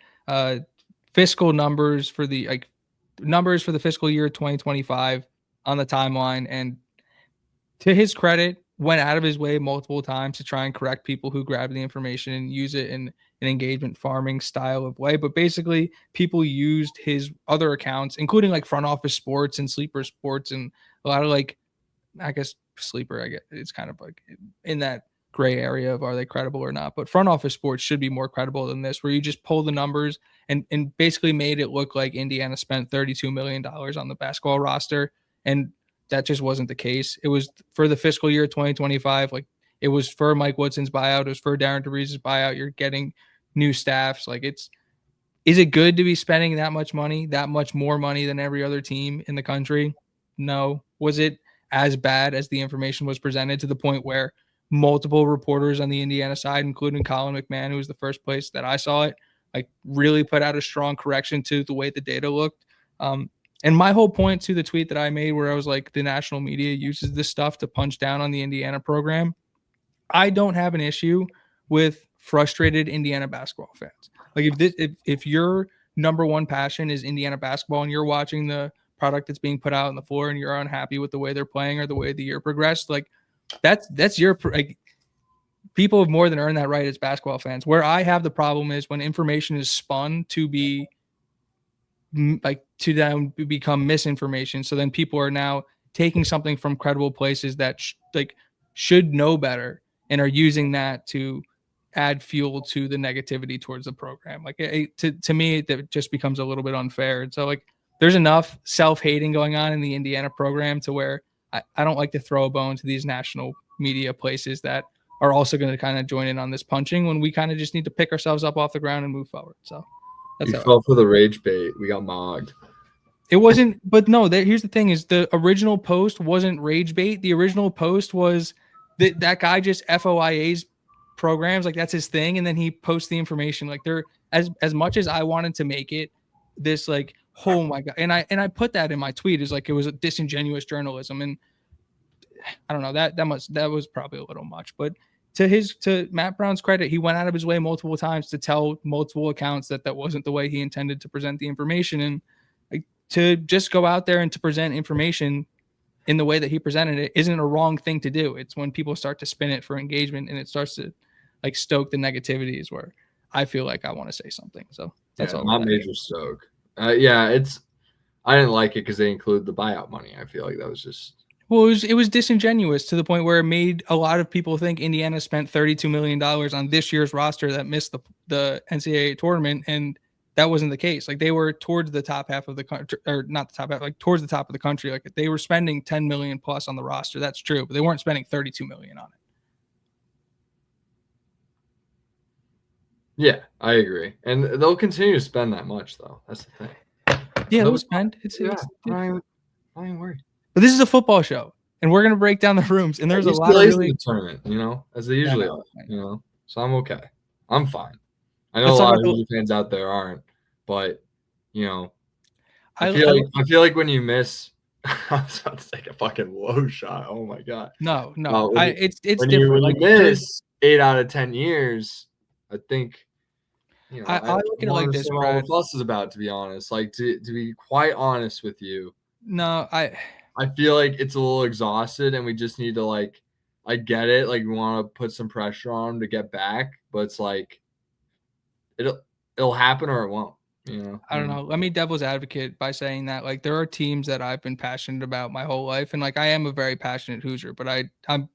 fiscal numbers for the fiscal year 2025 on the timeline, and to his credit, went out of his way multiple times to try and correct people who grab the information and use it in an engagement farming style of way. But basically, people used his other accounts, including like Front Office Sports and Sleeper Sports, and a lot of Sleeper, I guess it's kind of like in that gray area of are they credible or not. But Front Office Sports should be more credible than this, where you just pull the numbers and basically made it look like Indiana spent $32 million on the basketball roster. And that just wasn't the case. It was for the fiscal year 2025. Like, it was for Mike Woodson's buyout. It was for Darren DeVries' buyout. You're getting new staffs. Like, is it good to be spending that much money, that much more money than every other team in the country? No. Was it as bad as the information was presented, to the point where multiple reporters on the Indiana side, including Colin McMahon, who was the first place that I saw it, like really put out a strong correction to the way the data looked? And my whole point to the tweet that I made, where I was like, the national media uses this stuff to punch down on the Indiana program. I don't have an issue with frustrated Indiana basketball fans. Like, if your number one passion is Indiana basketball and you're watching the product that's being put out on the floor and you're unhappy with the way they're playing or the way the year progressed, like that's your, like, people have more than earned that right as basketball fans. Where I have the problem is when information is spun to be to then become misinformation. So then people are now taking something from credible places that should know better and are using that to add fuel to the negativity towards the program. Like, to me, that just becomes a little bit unfair. And so, like, there's enough self-hating going on in the Indiana program to where I don't like to throw a bone to these national media places that are also going to kind of join in on this punching, when we kind of just need to pick ourselves up off the ground and move forward. So you fell for the rage bait. We got mogged. It wasn't, but no, here's the thing: is the original post wasn't rage bait. The original post was that guy just FOIA's programs, like, that's his thing, and then he posts the information. Like, they're as much as I wanted to make it this, like, oh my god, and I put that in my tweet, is like, it was a disingenuous journalism, and I don't know, that was probably a little much, but to Matt Brown's credit, he went out of his way multiple times to tell multiple accounts that wasn't the way he intended to present the information. And to just go out there and to present information in the way that he presented it isn't a wrong thing to do. It's when people start to spin it for engagement and it starts to, like, stoke the negativity is where I feel like I want to say something. So that's all. Not major stoke. Yeah, I didn't like it because they included the buyout money. I feel like that was just. Well, it was disingenuous to the point where it made a lot of people think Indiana spent $32 million on this year's roster that missed the NCAA tournament, and that wasn't the case. Like, they were towards the top half of the country, or not the top half, like towards the top of the country. Like, they were spending 10 million plus on the roster. That's true, but they weren't spending 32 million on it. Yeah, I agree, and they'll continue to spend that much, though. That's the thing. Yeah, they'll spend. I'm worried. But this is a football show, and we're gonna break down the rooms. And there's a lot of really the tournament, as they usually are. So I'm okay. I'm fine. I know a lot of Hoosier fans out there aren't, but I feel like when you miss, I was about to take a fucking low shot. Oh my god. No. It's when different. When you miss 8 out of 10 years, I think. I look at it like this, Brad. All the fuss is about, to be honest. Like, to be quite honest with you. No, I feel like it's a little exhausted, and we just need to, like, I get it. Like, we want to put some pressure on them to get back, but it's like it'll happen or it won't. I don't know. Let me devil's advocate by saying that, like, there are teams that I've been passionate about my whole life, and like, I am a very passionate Hoosier, but I'm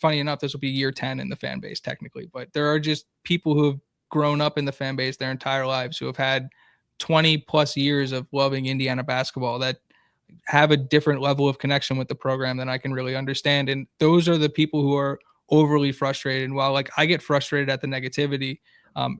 funny enough, this will be year 10 in the fan base technically, but there are just people who have grown up in the fan base their entire lives, who have had 20 plus years of loving Indiana basketball, that have a different level of connection with the program than I can really understand. And those are the people who are overly frustrated. And while, like, I get frustrated at the negativity,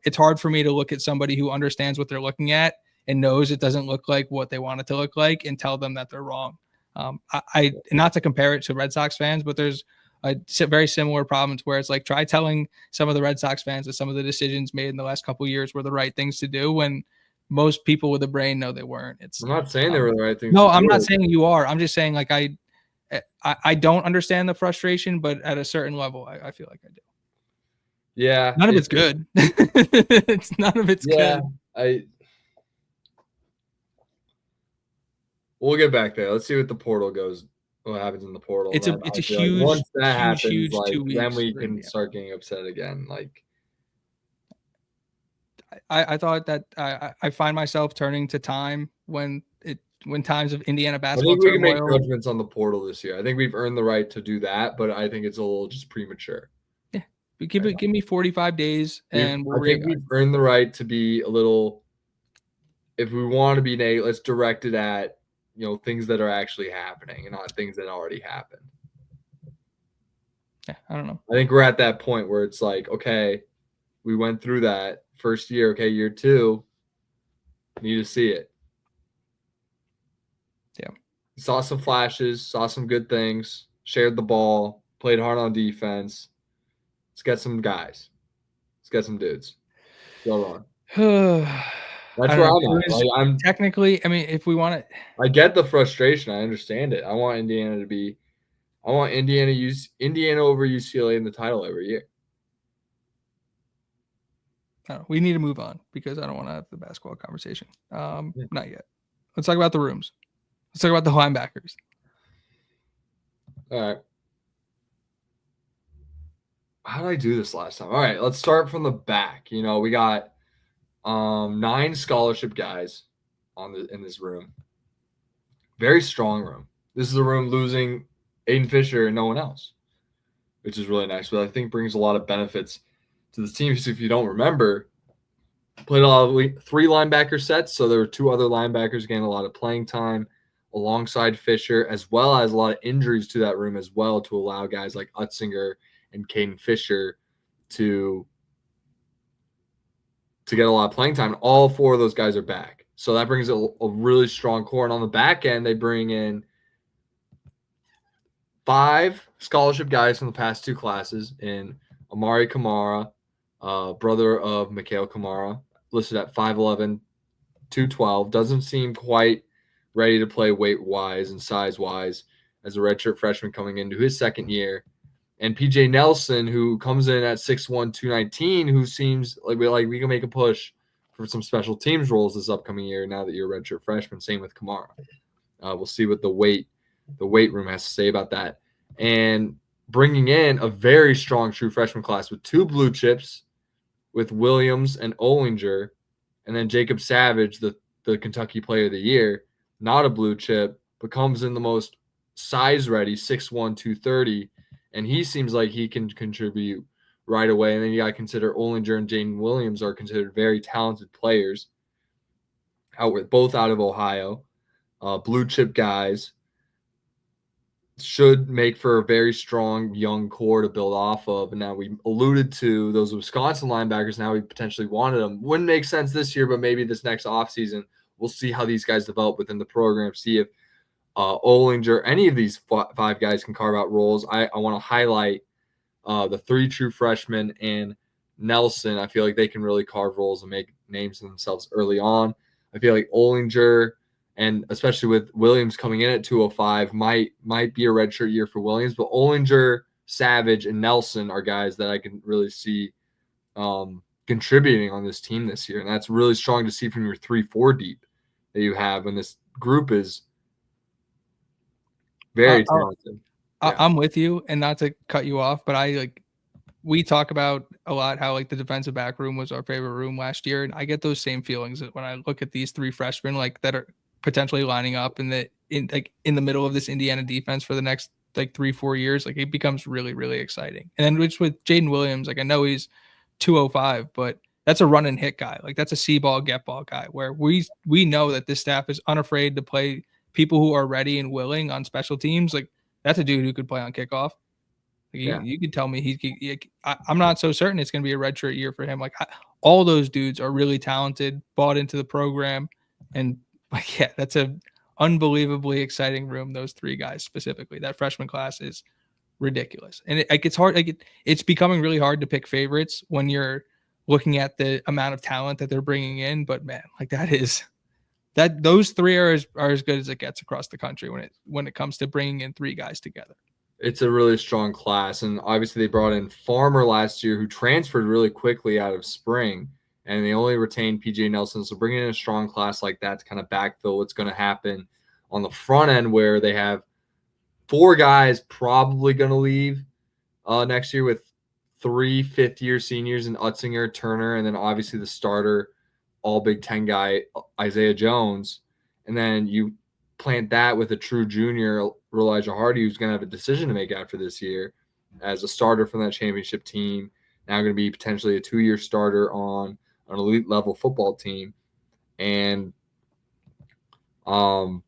it's hard for me to look at somebody who understands what they're looking at and knows it doesn't look like what they want it to look like and tell them that they're wrong. I not to compare it to Red Sox fans, but there's a very similar problems where it's like, try telling some of the Red Sox fans that some of the decisions made in the last couple of years were the right things to do, when most people with a brain know they weren't. I'm not saying they were the right things. No, I'm not saying you are. I'm just saying, like, I don't understand the frustration, but at a certain level, I feel like I do. Yeah. None of it's good. None of it's good. We'll get back there. Let's see what the portal goes. What happens in the portal? It's a huge, like once that happens, huge like, 2 weeks. Then we can start getting upset again. Like, I thought that I find myself turning to time when times of Indiana basketball. I think we can make judgments on the portal this year. I think we've earned the right to do that, but I think it's a little just premature. Yeah, give me 45 days, and I think we've earned the right to be a little. If we want to be negative, let's direct it at things that are actually happening and not things that already happened. Yeah, I don't know. I think we're at that point where it's like, okay, we went through that first year. Okay, year 2, need to see it. Yeah. Saw some flashes, saw some good things, shared the ball, played hard on defense. Let's get some guys. Let's get some dudes. Go on. That's where I'm at. Like, I'm technically, I mean, if we want it, I get the frustration. I understand it. I want Indiana over UCLA in the title every year. We need to move on because I don't want to have the basketball conversation. Not yet. Let's talk about the rooms. Let's talk about the linebackers. All right. How did I do this last time? All right, let's start from the back. We got 9 scholarship guys in this room. Very strong room. This is a room losing Aiden Fisher and no one else, which is really nice. But I think brings a lot of benefits to the team. So if you don't remember, played a lot of 3 linebacker sets. So there were 2 other linebackers getting a lot of playing time alongside Fisher, as well as a lot of injuries to that room as well, to allow guys like Utzinger and Caden Fisher to get a lot of playing time. All 4 of those guys are back. So that brings a really strong core. And on the back end, they bring in 5 scholarship guys from the past 2 classes in Amari Kamara, brother of Mikhail Kamara, listed at 5'11", 212. Doesn't seem quite ready to play weight-wise and size-wise as a redshirt freshman coming into his second year. And PJ Nelson, who comes in at 6'1", 219, who seems like we can make a push for some special teams roles this upcoming year now that you're a redshirt freshman. Same with Kamara. We'll see what the weight room has to say about that. And bringing in a very strong true freshman class with 2 blue chips, with Williams and Olinger, and then Jacob Savage, the Kentucky Player of the Year. not a blue chip, but comes in the most size ready, 6'1", 230, and he seems like he can contribute right away. And then you got to consider Olinger and Jaden Williams are considered very talented players, both out of Ohio, blue chip guys. Should make for a very strong young core to build off of. And now we alluded to those Wisconsin linebackers. Now we potentially wanted them. Wouldn't make sense this year, but maybe this next offseason, we'll see how these guys develop within the program, see if Olinger, any of these five guys can carve out roles. I want to highlight the three true freshmen and Nelson. I feel like they can really carve roles and make names for themselves early on. I feel like Olinger, and especially with Williams coming in at 205, might be a redshirt year for Williams. But Olinger, Savage, and Nelson are guys that I can really see contributing on this team this year. And that's really strong to see from your 3-4 deep that you have. And this group is very talented. I'm with you, and not to cut you off, but we talk about a lot how like the defensive back room was our favorite room last year. And I get those same feelings when I look at these three freshmen like that are potentially lining up in the middle of this Indiana defense for the next like 3-4 years. Like it becomes really, really exciting. And then which with Jaden Williams, like I know he's 205, but that's a run and hit guy. Like that's a see ball, get ball guy where we know that this staff is unafraid to play people who are ready and willing on special teams. Like that's a dude who could play on kickoff. Like you could tell me I'm not so certain it's going to be a redshirt year for him. Like all those dudes are really talented, bought into the program, and like that's a unbelievably exciting room. Those three guys specifically, that freshman class is ridiculous, and it's hard. It's becoming really hard to pick favorites when you're looking at the amount of talent that they're bringing in. But man, like those three are as good as it gets across the country when it comes to bringing in three guys together. It's a really strong class, and obviously they brought in Farmer last year, who transferred really quickly out of spring, and they only retained PJ Nelson. So bringing in a strong class like that to kind of backfill what's going to happen on the front end, where they have 4 guys probably going to leave next year, with 3 fifth-year seniors in Utzinger, Turner, and then obviously the starter, all Big Ten guy, Isaiah Jones. And then you plant that with a true junior, Elijah Hardy, who's going to have a decision to make after this year as a starter from that championship team. Now going to be potentially a 2-year starter on an elite level football team. And all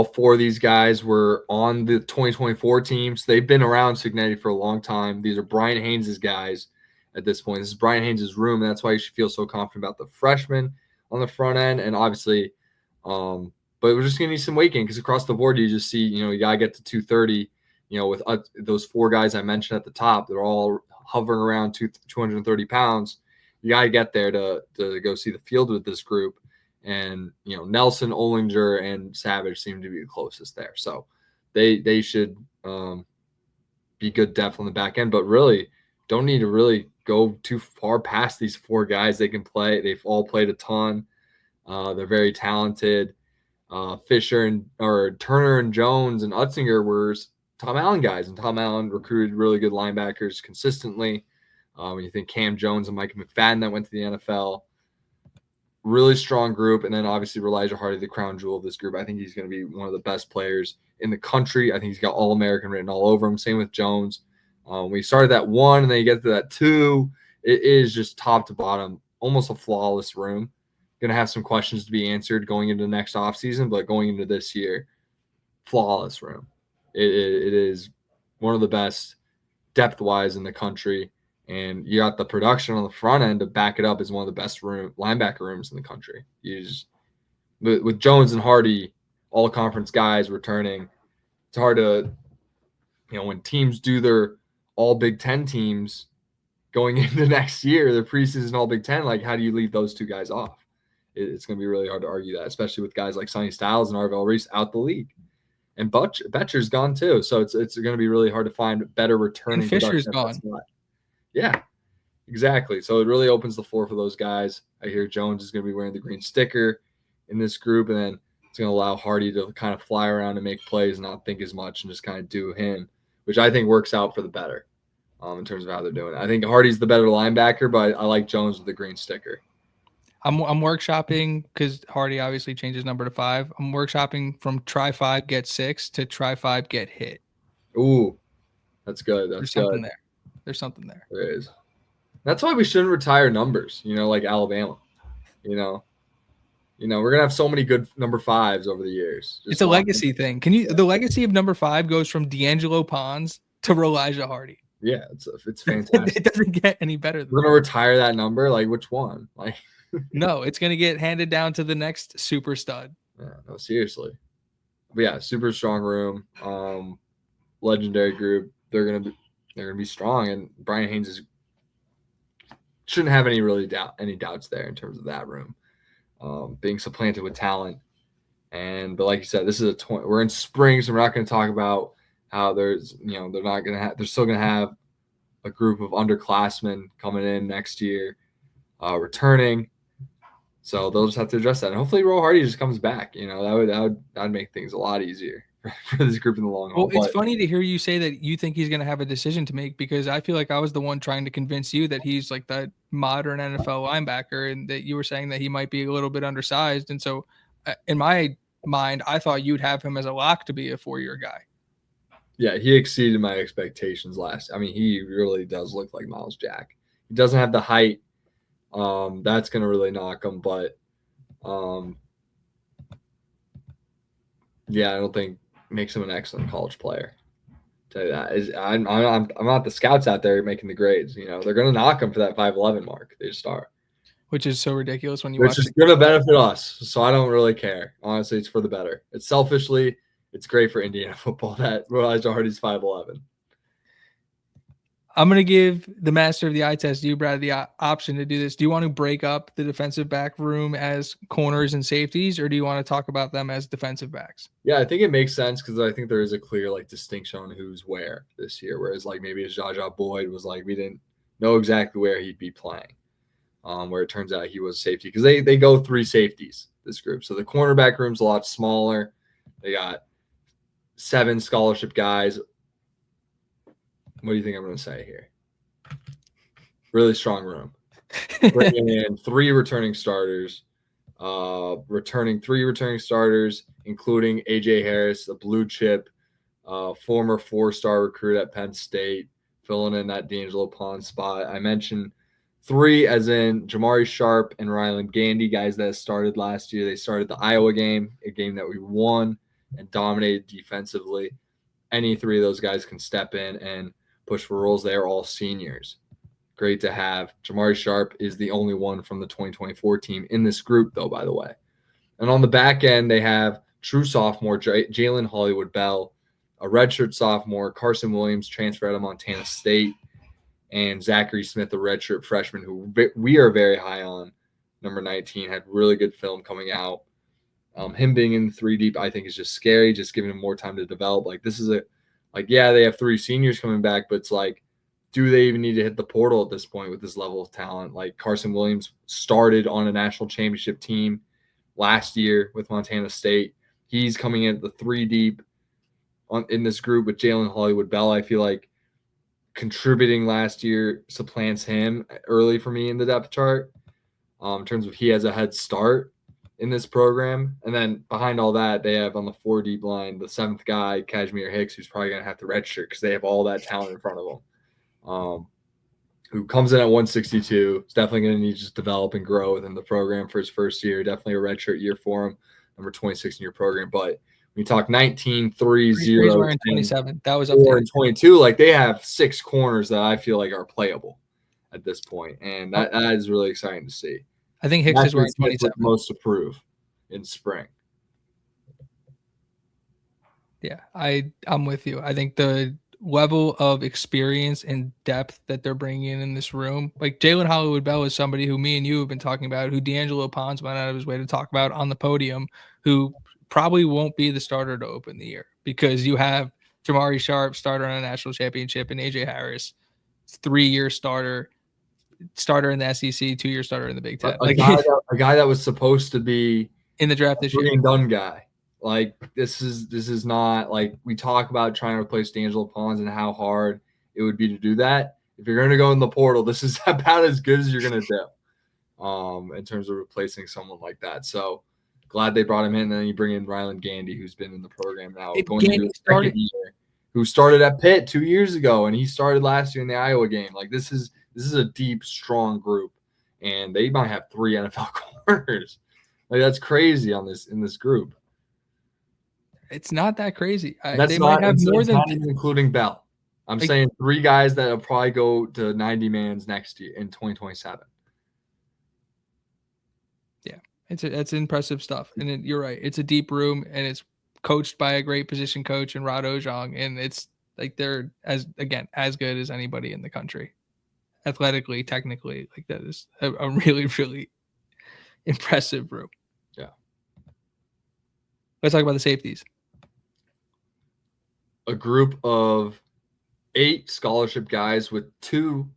4 of these guys were on the 2024 teams. They've been around Cignetti for a long time. These are Brian Haynes' guys at this point. This is Brian Haynes' room, and that's why you should feel so confident about the freshmen on the front end. And obviously, but we're just going to need some weight gain, because across the board, you just see, you got to get to 230, with those 4 guys I mentioned at the top. They're all hovering around 230 pounds. You got to get there to go see the field with this group. And, Nelson, Olinger, and Savage seem to be the closest there. So they should be good depth on the back end, but really don't need to really go too far past these 4 guys. They can play. They've all played a ton. They're very talented. Turner and Jones and Utzinger were Tom Allen guys, and Tom Allen recruited really good linebackers consistently. When you think Cam Jones and Micah McFadden that went to the NFL, really strong group. And then obviously Elijah Hardy, the crown jewel of this group. I think he's going to be one of the best players in the country. I think he's got All-American written all over him. Same with Jones. We started at 1, and then you get to that 2. It is just top to bottom, almost a flawless room. Going to have some questions to be answered going into the next offseason, but going into this year, flawless room. It is one of the best depth-wise in the country, and you got the production on the front end to back it up as one of the best linebacker rooms in the country. With Jones and Hardy, all conference guys returning, it's hard to, when teams do their all Big Ten teams going into next year, the preseason all Big Ten, like how do you leave those 2 guys off? It's going to be really hard to argue that, especially with guys like Sonny Styles and Arvell Reese out the league. And Betcher's gone too. So it's going to be really hard to find better returning. And Fisher's gone. Yeah, exactly. So it really opens the floor for those guys. I hear Jones is going to be wearing the green sticker in this group, and then it's going to allow Hardy to kind of fly around and make plays and not think as much and just kind of do him, which I think works out for the better in terms of how they're doing it. I think Hardy's the better linebacker, but I like Jones with the green sticker. I'm workshopping because Hardy obviously changed his number to 5. I'm workshopping from try 5 get 6 to try 5 get hit. Ooh, that's good. That's There's good. something there. There's something there. There is. That's why we shouldn't retire numbers. Like Alabama. We're gonna have so many good number 5s over the years. It's a legacy thing. The legacy of number 5 goes from D'Angelo Pons to Elijah Hardy. Yeah, it's fantastic. It doesn't get any better than We're gonna retire that number. Like which one? Like no, it's gonna get handed down to the next super stud. Yeah, no, seriously. But yeah, super strong room. Legendary group. They're gonna be strong, and Brian Haynes shouldn't have any doubts there in terms of that room. Being supplanted with talent. But like you said, this is we're in spring, so we're not going to talk about how there's, they're still going to have a group of underclassmen coming in next year, returning. So they'll just have to address that. And hopefully Roe Hardy just comes back. That would make things a lot easier for this group in the long haul. Well, it's funny to hear you say that you think he's going to have a decision to make, because I feel like I was the one trying to convince you that he's like the modern NFL linebacker, and that you were saying that he might be a little bit undersized. And so in my mind, I thought you'd have him as a lock to be a 4-year guy. Yeah, he exceeded my expectations he really does look like Miles Jack. He doesn't have the height. That's going to really knock him. But, yeah, I don't think makes him an excellent college player. Tell you that. I'm not the scouts out there making the grades. They're going to knock him for that 5'11" mark. They just are. Which is so ridiculous when you watch. Which is going to benefit us. So I don't really care. Honestly, it's for the better. It's selfishly, it's great for Indiana football that Elijah Hardy's 5'11". I'm going to give the master of the eye test, you, Brad, the option to do this. Do you want to break up the defensive back room as corners and safeties, or do you want to talk about them as defensive backs? Yeah, I think it makes sense, because I think there is a clear distinction on who's where this year. Whereas maybe as Jaja Boyd was we didn't know exactly where he'd be playing. Where it turns out he was safety, because they go 3 safeties, this group. So the cornerback room's a lot smaller. They got 7 scholarship guys. What do you think I'm going to say here? Really strong room. Bringing in 3 returning starters, including AJ Harris, the blue chip, former 4-star recruit at Penn State, filling in that D'Angelo Pons spot. I mentioned 3 as in Jamari Sharp and Ryland Gandy, guys that started last year. They started the Iowa game, a game that we won and dominated defensively. Any 3 of those guys can step in and push for roles. They are all seniors. Great to have. Jamari Sharp is the only one from the 2024 team in this group, though, by the way. And on the back end, they have true sophomore Jalen Hollywood-Bell, a redshirt sophomore, Carson Williams, transfer out of Montana State, and Zachary Smith, a redshirt freshman who we are very high on. Number 19, had really good film coming out. Him being in 3 deep, I think, is just scary, just giving him more time to develop. This is yeah, they have 3 seniors coming back, but it's do they even need to hit the portal at this point with this level of talent? Carson Williams started on a national championship team last year with Montana State. He's coming in at the 3 deep in this group with Jalen Hollywood-Bell. I feel like contributing last year supplants him early for me in the depth chart, in terms of he has a head start in this program. And then behind all that, they have on the 4 deep line, the 7th guy, Kashmir Hicks, who's probably going to have to redshirt because they have all that talent in front of them. Who comes in at 162. Is definitely going to need to just develop and grow within the program for his first year. Definitely a redshirt year for him. Number 26 in your program. But when you talk 19, 3, 0, 27. That was up 4 and 22. They have 6 corners that I feel are playable at this point. And that is really exciting to see. I think Hicks is wearing 27. Most approved in spring. Yeah, I'm with you. I think the level of experience and depth that they're bringing in this room, Jalen Hollywood-Bell is somebody who me and you have been talking about, who D'Angelo Pons went out of his way to talk about on the podium, who probably won't be the starter to open the year, because you have Jamari Sharp, starter on a national championship, and AJ Harris, 3-year starter in the SEC, 2-year starter in the Big Ten. A guy that was supposed to be in the draft this year. Done guy. This is not we talk about trying to replace D'Angelo Pons and how hard it would be to do that. If you're going to go in the portal, this is about as good as you're going to do. in terms of replacing someone like that. So glad they brought him in. And then you bring in Ryland Gandy, who's been in the program now going into his second year, who started at Pitt 2 years ago, and he started last year in the Iowa game. Like this is a deep, strong group, and they might have 3 NFL corners. Like that's crazy in this group. It's not that crazy. They might have more than not even including Bell. I'm saying 3 guys that will probably go to 90 mans next year in 2027. Yeah, it's impressive stuff, and you're right. It's a deep room, and it's coached by a great position coach in Rod Ojong, and it's like they're as good as anybody in the country, athletically, technically. Like that is a really, really impressive room. Yeah. Let's talk about the safeties. A group of 8 scholarship guys with 2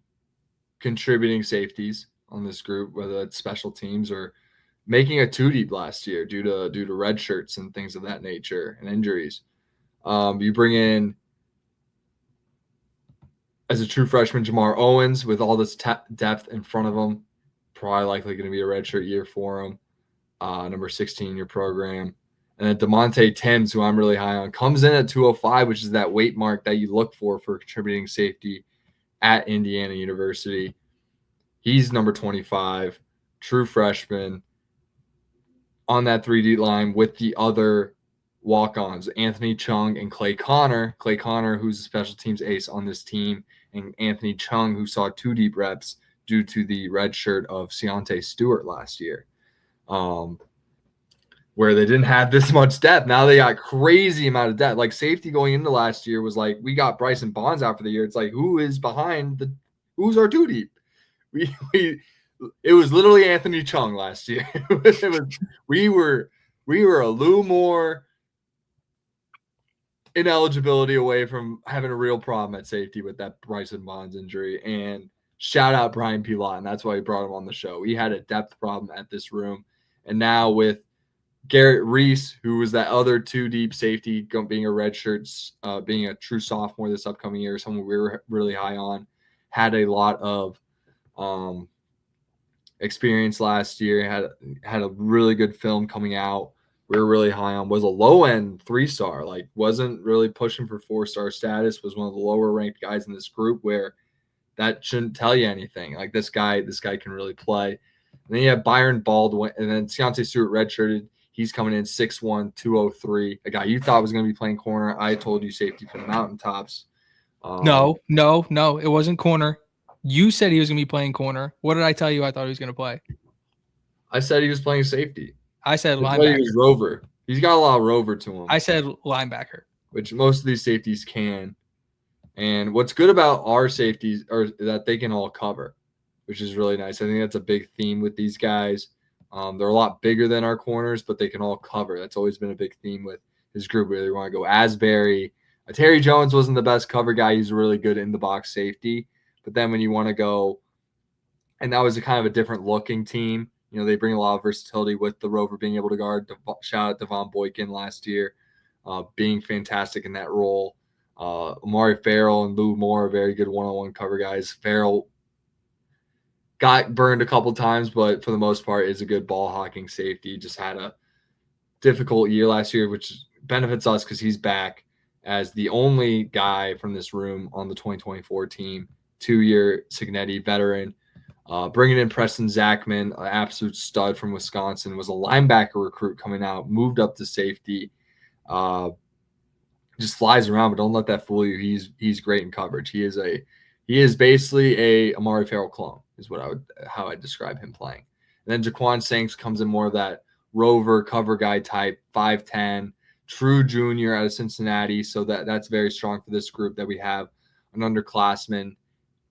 contributing safeties on this group, whether it's special teams or making a 2 deep last year due to red shirts and things of that nature and injuries. You bring in, as a true freshman, Jamar Owens with all this depth in front of him, probably likely going to be a redshirt year for him. Number 16 in your program. And then DeMonte Timms, who I'm really high on, comes in at 205, which is that weight mark that you look for contributing safety at Indiana University. He's number 25, true freshman on that 3D line with the other walk-ons, Anthony Chung and Clay Connor. Clay Connor, who's a special teams ace on this team, and Anthony Chung, who saw 2 deep reps due to the red shirt of Ciante Stewart last year. Where they didn't have this much depth. Now they got crazy amount of depth. Like safety going into last year was like, we got Bryson Bonds out for the year. It's like, who's our 2 deep? It was literally Anthony Chung last year. We were a little more ineligibility away from having a real problem at safety with that Bryson Bonds injury. And shout out Brian P. Lawton. That's why we brought him on the show. We had a depth problem at this room. And now with Garrett Reese, who was that other 2 deep safety, being a redshirt, being a true sophomore this upcoming year, someone we were really high on, had a lot of experience last year, had a really good film coming out. We were really high on, was a low-end 3-star, like wasn't really pushing for 4-star status, was one of the lower-ranked guys in this group where that shouldn't tell you anything. Like this guy can really play. And then you have Byron Baldwin, and then Ciante Stewart redshirted. He's coming in 6'1", 203. A guy you thought was going to be playing corner. I told you safety for the mountaintops. No, it wasn't corner. You said he was going to be playing corner. What did I tell you I thought he was going to play? I said he was playing safety. I said linebacker. He was rover. He's got a lot of rover to him. I said linebacker. Which most of these safeties can. And what's good about our safeties are that they can all cover, which is really nice. I think that's a big theme with these guys. They're a lot bigger than our corners, but they can all cover. That's always been a big theme with his group. Whether you want to go Asbury, Terry Jones wasn't the best cover guy. He's really good in the box safety. But then when you want to go, and that was a kind of a different looking team. You know, they bring a lot of versatility with the rover being able to guard. Shout out Devon Boykin last year, being fantastic in that role. Amari Farrell and Lou Moore, very good one-on-one cover guys. Farrell got burned a couple times, but for the most part is a good ball hawking safety. Just had a difficult year last year, which benefits us because he's back as the only guy from this room on the 2024 team, 2-year Signetti veteran. Bringing in Preston Zachman, an absolute stud from Wisconsin, was a linebacker recruit coming out, moved up to safety. Just flies around, but don't let that fool you. He's great in coverage. He is basically a Amari Farrell clone, is how I describe him playing. And then Jaquan Sanks comes in more of that rover cover guy type, 5'10", true junior out of Cincinnati. So that's very strong for this group that we have an underclassman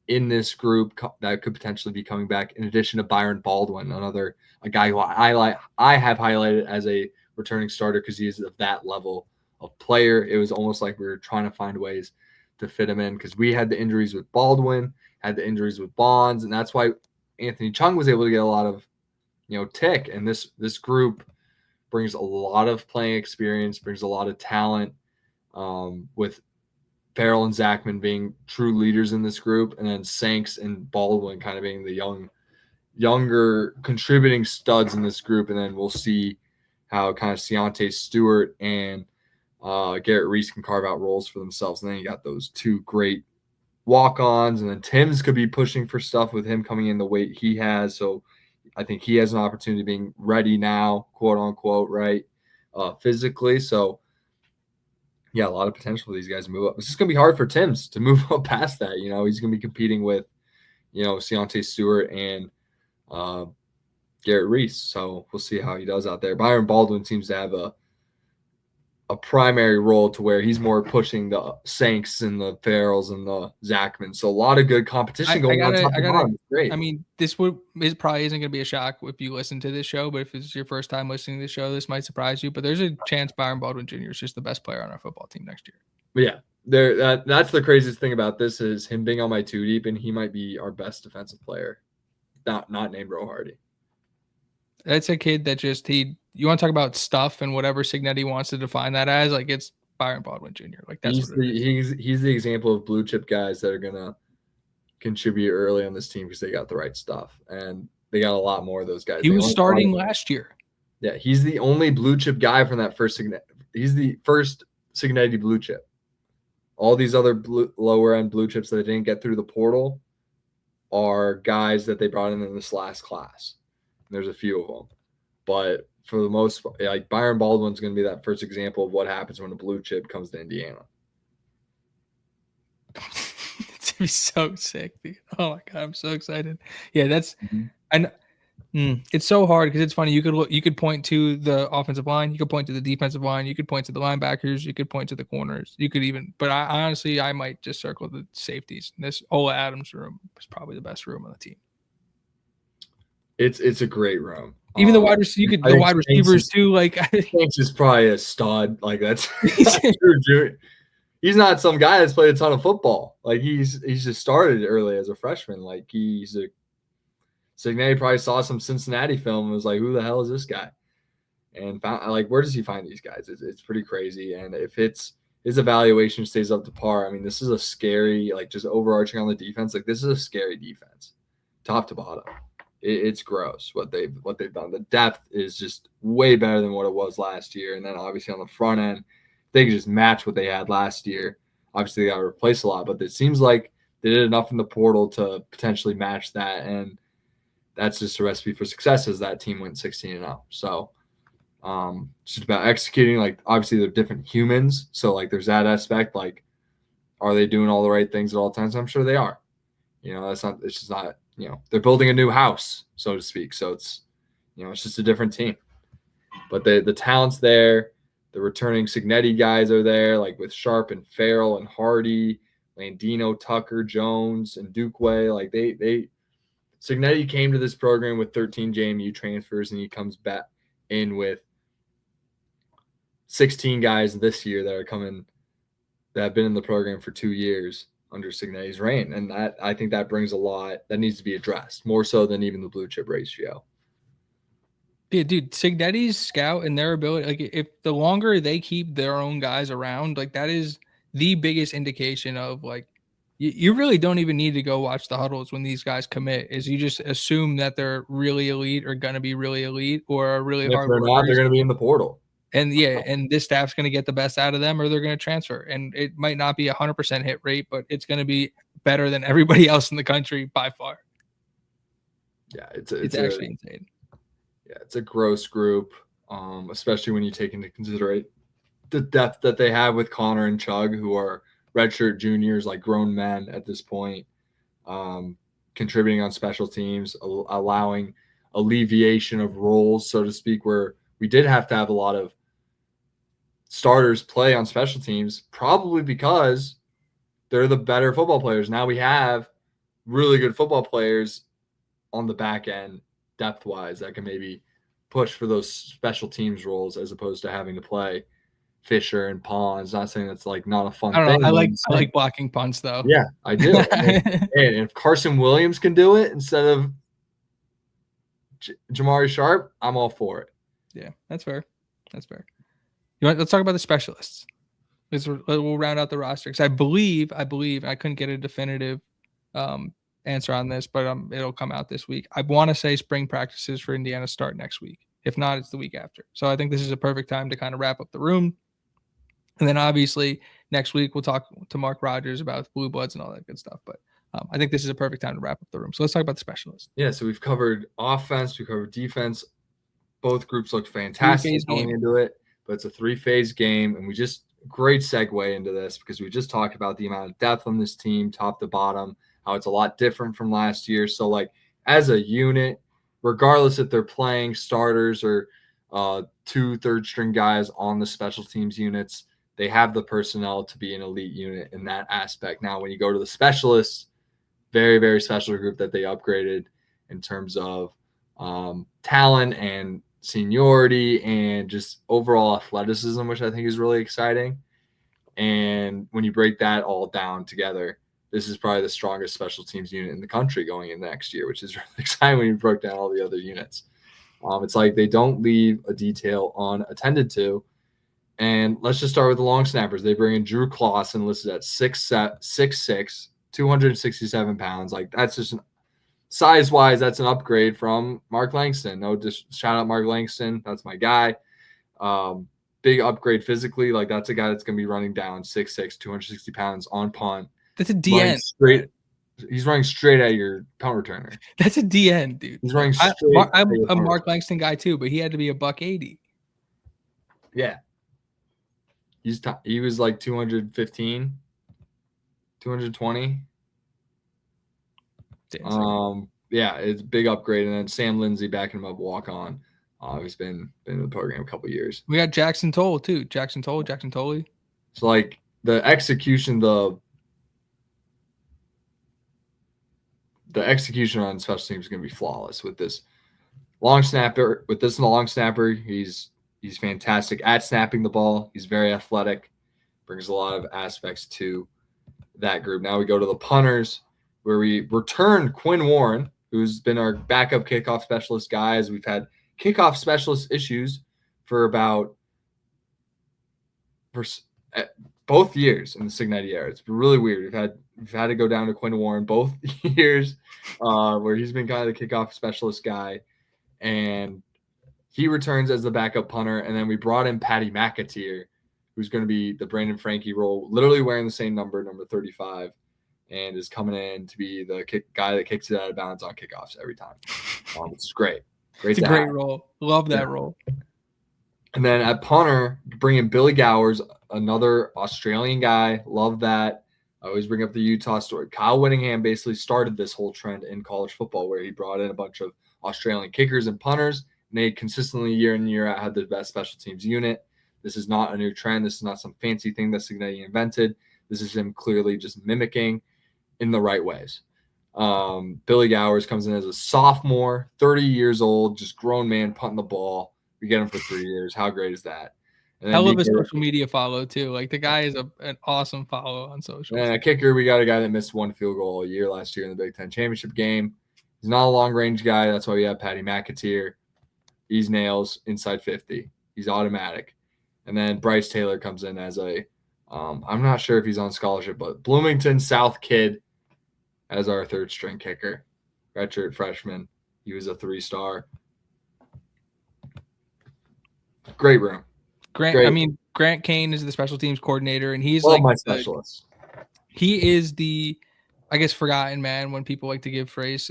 in this group that could potentially be coming back, in addition to Byron Baldwin, a guy who I have highlighted as a returning starter because he is of that level of player. It was almost like we were trying to find ways to fit him in because we had the injuries with Baldwin, had the injuries with Bonds, and that's why Anthony Chung was able to get a lot of, tick. And this group brings a lot of playing experience, brings a lot of talent, with Farrell and Zachman being true leaders in this group, and then Sanks and Baldwin kind of being the younger contributing studs in this group, and then we'll see how kind of Ciante Stewart and Garrett Reese can carve out roles for themselves. And then you got those two great walk-ons, and then Timms could be pushing for stuff with him coming in the weight he has. So I think he has an opportunity being ready now, quote unquote, right, physically. So yeah, a lot of potential for these guys to move up. It's just gonna be hard for Timms to move up past that. He's gonna be competing with, Ciante Stewart and Garrett Reese. So we'll see how he does out there. Byron Baldwin seems to have a primary role to where he's more pushing the Sanks and the Farrells and the Zachman. So a lot of good competition going on. Great. I mean, this probably isn't going to be a shock if you listen to this show, but if it's your first time listening to this show, this might surprise you. But there's a chance Byron Baldwin Jr. is just the best player on our football team next year. But yeah, that's the craziest thing about this is him being on my two deep, and he might be our best defensive player, not named Ro Hardy. That's a kid that you want to talk about stuff and whatever Signetti wants to define that as, like it's Byron Baldwin Jr. Like that's he's the example of blue chip guys that are gonna contribute early on this team because they got the right stuff, and they got a lot more of those guys. He was starting last year. Yeah, he's the only blue chip guy from that first Signetti. He's the first Signetti blue chip. All these other lower end blue chips that they didn't get through the portal are guys that they brought in this last class. And there's a few of them, but for the most part, like Byron Baldwin's going to be that first example of what happens when a blue chip comes to Indiana. It's gonna be so sick, dude. Oh my god, I'm so excited. Yeah, that's it's so hard because it's funny. You could point to the offensive line, you could point to the defensive line, you could point to the linebackers, you could point to the corners, you could even. But I might just circle the safeties. This Ola Adams room is probably the best room on the team. It's a great room. Even the wide receivers, wide receivers too. Like Hanks is probably a stud. Like that's he's not some guy that's played a ton of football. Like he's just started early as a freshman. Like Signetti probably saw some Cincinnati film and was like, "Who the hell is this guy?" And found, like, where does he find these guys? It's pretty crazy. And if his evaluation stays up to par, I mean, this is a scary, like, just overarching on the defense. Like, this is a scary defense, top to bottom. It's gross what they've done. The depth is just way better than what it was last year. And then obviously on the front end, they could just match what they had last year. Obviously they got to replace a lot, but it seems like they did enough in the portal to potentially match that. And that's just a recipe for success as that team went 16-0. So it's just about executing. Like obviously they're different humans. So like there's that aspect. Like, are they doing all the right things at all times? I'm sure they are. It's just not, they're building a new house, so to speak. So it's, it's just a different team. But the talent's there. The returning Signetti guys are there, like with Sharp and Farrell and Hardy, Landino, Tucker, Jones, and Dukeway. Like Signetti came to this program with 13 JMU transfers, and he comes back in with 16 guys this year that have been in the program for 2 years under Signetti's reign. And I think that brings a lot that needs to be addressed, more so than even the blue chip ratio. Yeah, dude, Signetti's scout and their ability, like if the longer they keep their own guys around, like that is the biggest indication of like, you really don't even need to go watch the huddles when these guys commit. Is you just assume that they're really elite or going to be really elite or are really hard workers. If they're not, they're going to be in the portal. And and this staff's going to get the best out of them or they're going to transfer. And it might not be 100% hit rate, but it's going to be better than everybody else in the country by far. Yeah, it's actually insane. Yeah, it's a gross group, especially when you take into consideration the depth that they have with Connor and Chug, who are redshirt juniors, like grown men at this point, contributing on special teams, allowing alleviation of roles, so to speak, where we did have to have a lot of starters play on special teams, probably because they're the better football players. Now we have really good football players on the back end, depth-wise, that can maybe push for those special teams roles as opposed to having to play Fisher and Pons. Not saying that's like not a fun thing. I like blocking punts though. Yeah, I do. And if Carson Williams can do it instead of Jamari Sharp, I'm all for it. Yeah, that's fair. Let's talk about the specialists. We'll round out the roster because I believe I couldn't get a definitive answer on this, but it'll come out this week. I want to say spring practices for Indiana start next week. If not, it's the week after. So I think this is a perfect time to kind of wrap up the room. And then obviously next week we'll talk to Mark Rogers about Blue Bloods and all that good stuff. But I think this is a perfect time to wrap up the room. So let's talk about the specialists. Yeah, so we've covered offense, we covered defense. Both groups looked fantastic going into it, but it's a 3-phase game, and we just great segue into this because we just talked about the amount of depth on this team, top to bottom, how it's a lot different from last year. So, like, as a unit, regardless if they're playing starters or 2 third-string guys on the special teams units, they have the personnel to be an elite unit in that aspect. Now, when you go to the specialists, very, very special group that they upgraded in terms of talent and seniority and just overall athleticism, which I think is really exciting. And when you break that all down together, this is probably the strongest special teams unit in the country going in next year, which is really exciting when you broke down all the other units. It's like they don't leave a detail unattended to. And let's just start with the long snappers. They bring in Drew Clausen, listed at 6'6", 267 pounds. Like, that's just size-wise, that's an upgrade from Mark Langston. No, just shout out Mark Langston. That's my guy. Big upgrade physically. Like, that's a guy that's going to be running down 6'6", 260 pounds on punt. That's a DN. He's running straight at your punt returner. That's a DN, dude. He's running straight. I'm a Mark Langston guy too, but he had to be $180. Yeah. He was like 215, 220. Yeah, it's a big upgrade. And then Sam Lindsay backing him up, walk on. He's been in the program a couple of years. We got Jackson Toll too. Jackson Tolley. So, like, the execution, the execution on special teams is going to be flawless with this long snapper. With this long snapper, he's fantastic at snapping the ball. He's very athletic, brings a lot of aspects to that group. Now we go to the punters, where we returned Quinn Warren, who's been our backup kickoff specialist guy, as we've had kickoff specialist issues for both years in the Cignetti era. It's been really weird. We've had to go down to Quinn Warren both years, where he's been kind of the kickoff specialist guy, and he returns as the backup punter. And then we brought in Patty McAteer, who's going to be the Brandon Frankie role, literally wearing the same number 35, and is coming in to be the guy that kicks it out of bounds on kickoffs every time. Which is great. It's a great role. Love that role. And then at punter, bring in Billy Gowers, another Australian guy. Love that. I always bring up the Utah story. Kyle Whittingham basically started this whole trend in college football, where he brought in a bunch of Australian kickers and punters, and they consistently year in and year out had the best special teams unit. This is not a new trend. This is not some fancy thing that Cignetti invented. This is him clearly just mimicking in the right ways. Billy Gowers comes in as a sophomore, 30 years old, just grown man punting the ball. We get him for 3 years. How great is that? And I love his social media follow too. Like, the guy is an awesome follow on social. And a kicker, we got a guy that missed 1 field goal a year last year in the Big Ten championship game. He's not a long range guy. That's why we have Patty McAteer. He's nails inside 50. He's automatic. And then Bryce Taylor comes in as I'm not sure if he's on scholarship, but Bloomington South kid as our 3rd string kicker. Redshirt freshman. He was a 3-star. Great room. Grant Kane is the special teams coordinator, and he's my specialist. He is the, I guess, forgotten man when people like to give praise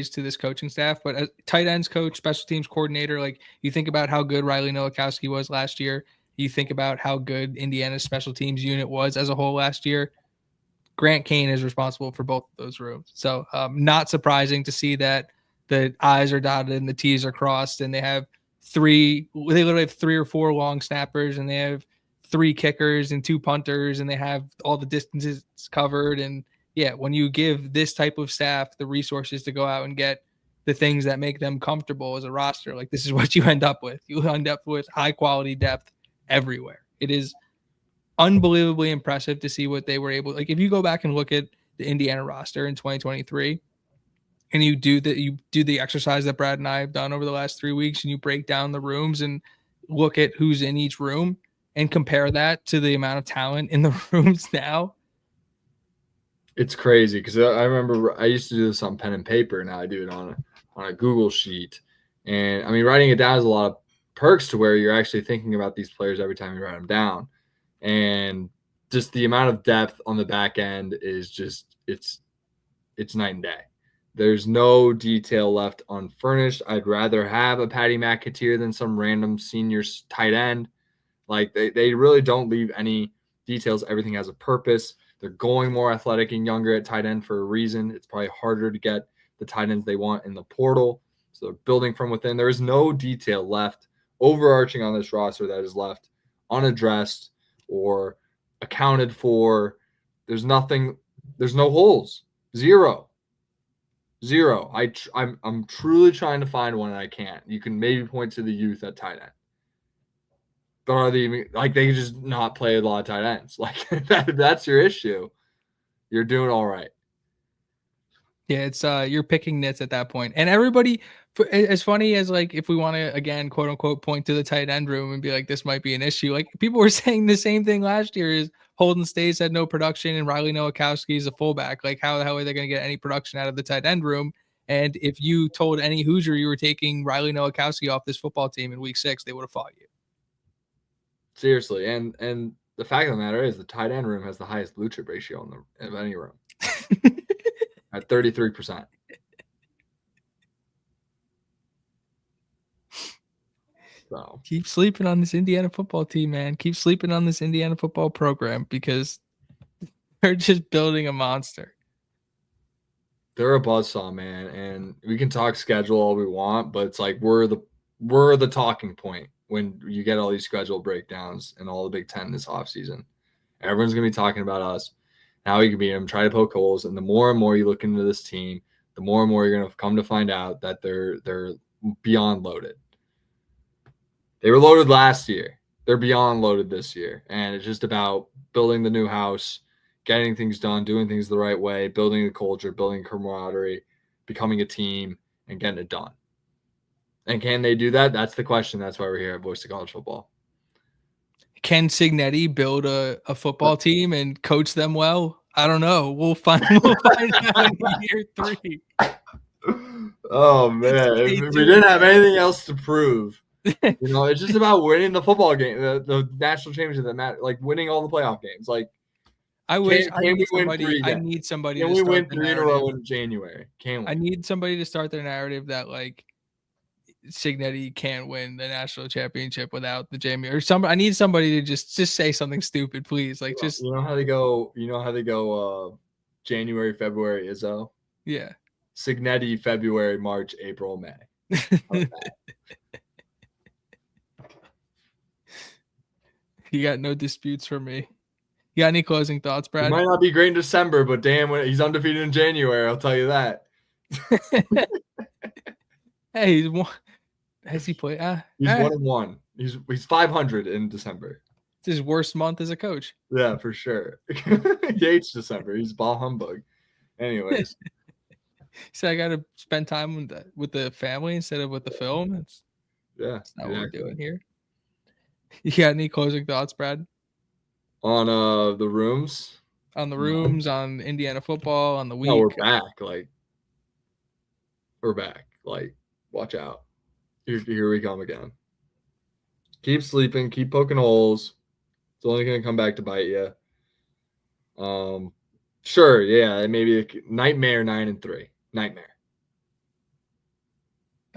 to this coaching staff. But as tight ends coach, special teams coordinator, like, you think about how good Riley Nowakowski was last year. You think about how good Indiana's special teams unit was as a whole last year. Grant Kane is responsible for both of those rooms. So not surprising to see that the I's are dotted and the T's are crossed, and they literally have 3 or 4 long snappers, and they have 3 kickers and 2 punters, and they have all the distances covered. And yeah, when you give this type of staff the resources to go out and get the things that make them comfortable as a roster, like, this is what you end up with. You end up with high quality depth everywhere. It is unbelievably impressive to see what they were able. Like, if you go back and look at the Indiana roster in 2023, and you do the exercise that Brad and I have done over the last 3 weeks, and you break down the rooms and look at who's in each room and compare that to the amount of talent in the rooms now, It's crazy because I remember I used to do this on pen and paper. Now I do it on a Google sheet. And I mean, writing it down has a lot of perks to where you're actually thinking about these players every time you write them down. And just the amount of depth on the back end is just it's night and day. There's no detail left unfurnished. I'd rather have a Patty McAteer than some random senior tight end. Like they really don't leave any details. Everything has a purpose. They're going more athletic and younger at tight end for a reason. It's probably harder to get the tight ends they want in the portal. So they're building from within. There is no detail left overarching on this roster that is left unaddressed or accounted for. There's nothing. There's no holes. Zero. I'm truly trying to find one and I can't. You can maybe point to the youth at tight end. But are they even like they just not play a lot of tight ends? Like that's your issue. You're doing all right. Yeah, it's you're picking nits at that point. And everybody, as funny as like if we want to again quote unquote point to the tight end room and be like this might be an issue, like people were saying the same thing last year is Holden Staes had no production and Riley Nowakowski is a fullback. Like how the hell are they going to get any production out of the tight end room? And if you told any Hoosier you were taking Riley Nowakowski off this football team in week 6, they would have fought you. Seriously, and the fact of the matter is the tight end room has the highest blue chip ratio of any room at 33%. So keep sleeping on this Indiana football team, man. Keep sleeping on this Indiana football program because they're just building a monster. They're a buzzsaw, man, and we can talk schedule all we want, but it's like we're the talking point when you get all these schedule breakdowns and all the Big Ten this offseason. Everyone's going to be talking about us, how we can beat them, try to poke holes. And the more and more you look into this team, the more and more you're going to come to find out that they're beyond loaded. They were loaded last year. They're beyond loaded this year. And it's just about building the new house, getting things done, doing things the right way, building the culture, building camaraderie, becoming a team, and getting it done. And can they do that? That's the question. That's why we're here at Voice of College Football. Can Cignetti build a football team and coach them well? I don't know. We'll find out in year 3. Oh, man. If we didn't have anything else to prove, it's just about winning the football game, the national championship that matters, like winning all the playoff games. Like, I wish I need somebody. Can we win 3 in a row in January? Can we? I need somebody to start their narrative that like Cignetti can't win the national championship without the Jamie or somebody. I need somebody to just say something stupid, please. Like just how they go. January, February, Izzo. Yeah. Cignetti, February, March, April, May. You got no disputes for me. You got any closing thoughts, Brad? He might not be great in December, but damn, he's undefeated in January. I'll tell you that. Hey, he's one. Has he played? He's 1-1. He's 500 in December. It's his worst month as a coach. Yeah, for sure. He hates December. He's ball humbug. Anyways, so I got to spend time with the family instead of with the film. That's not what we're doing here. You got any closing thoughts, Brad? On the rooms? On the rooms, on Indiana football, on the week. No, we're back. Like, watch out. Here we come again. Keep sleeping. Keep poking holes. It's only going to come back to bite you. Sure, yeah, maybe a nightmare 9-3. Nightmare.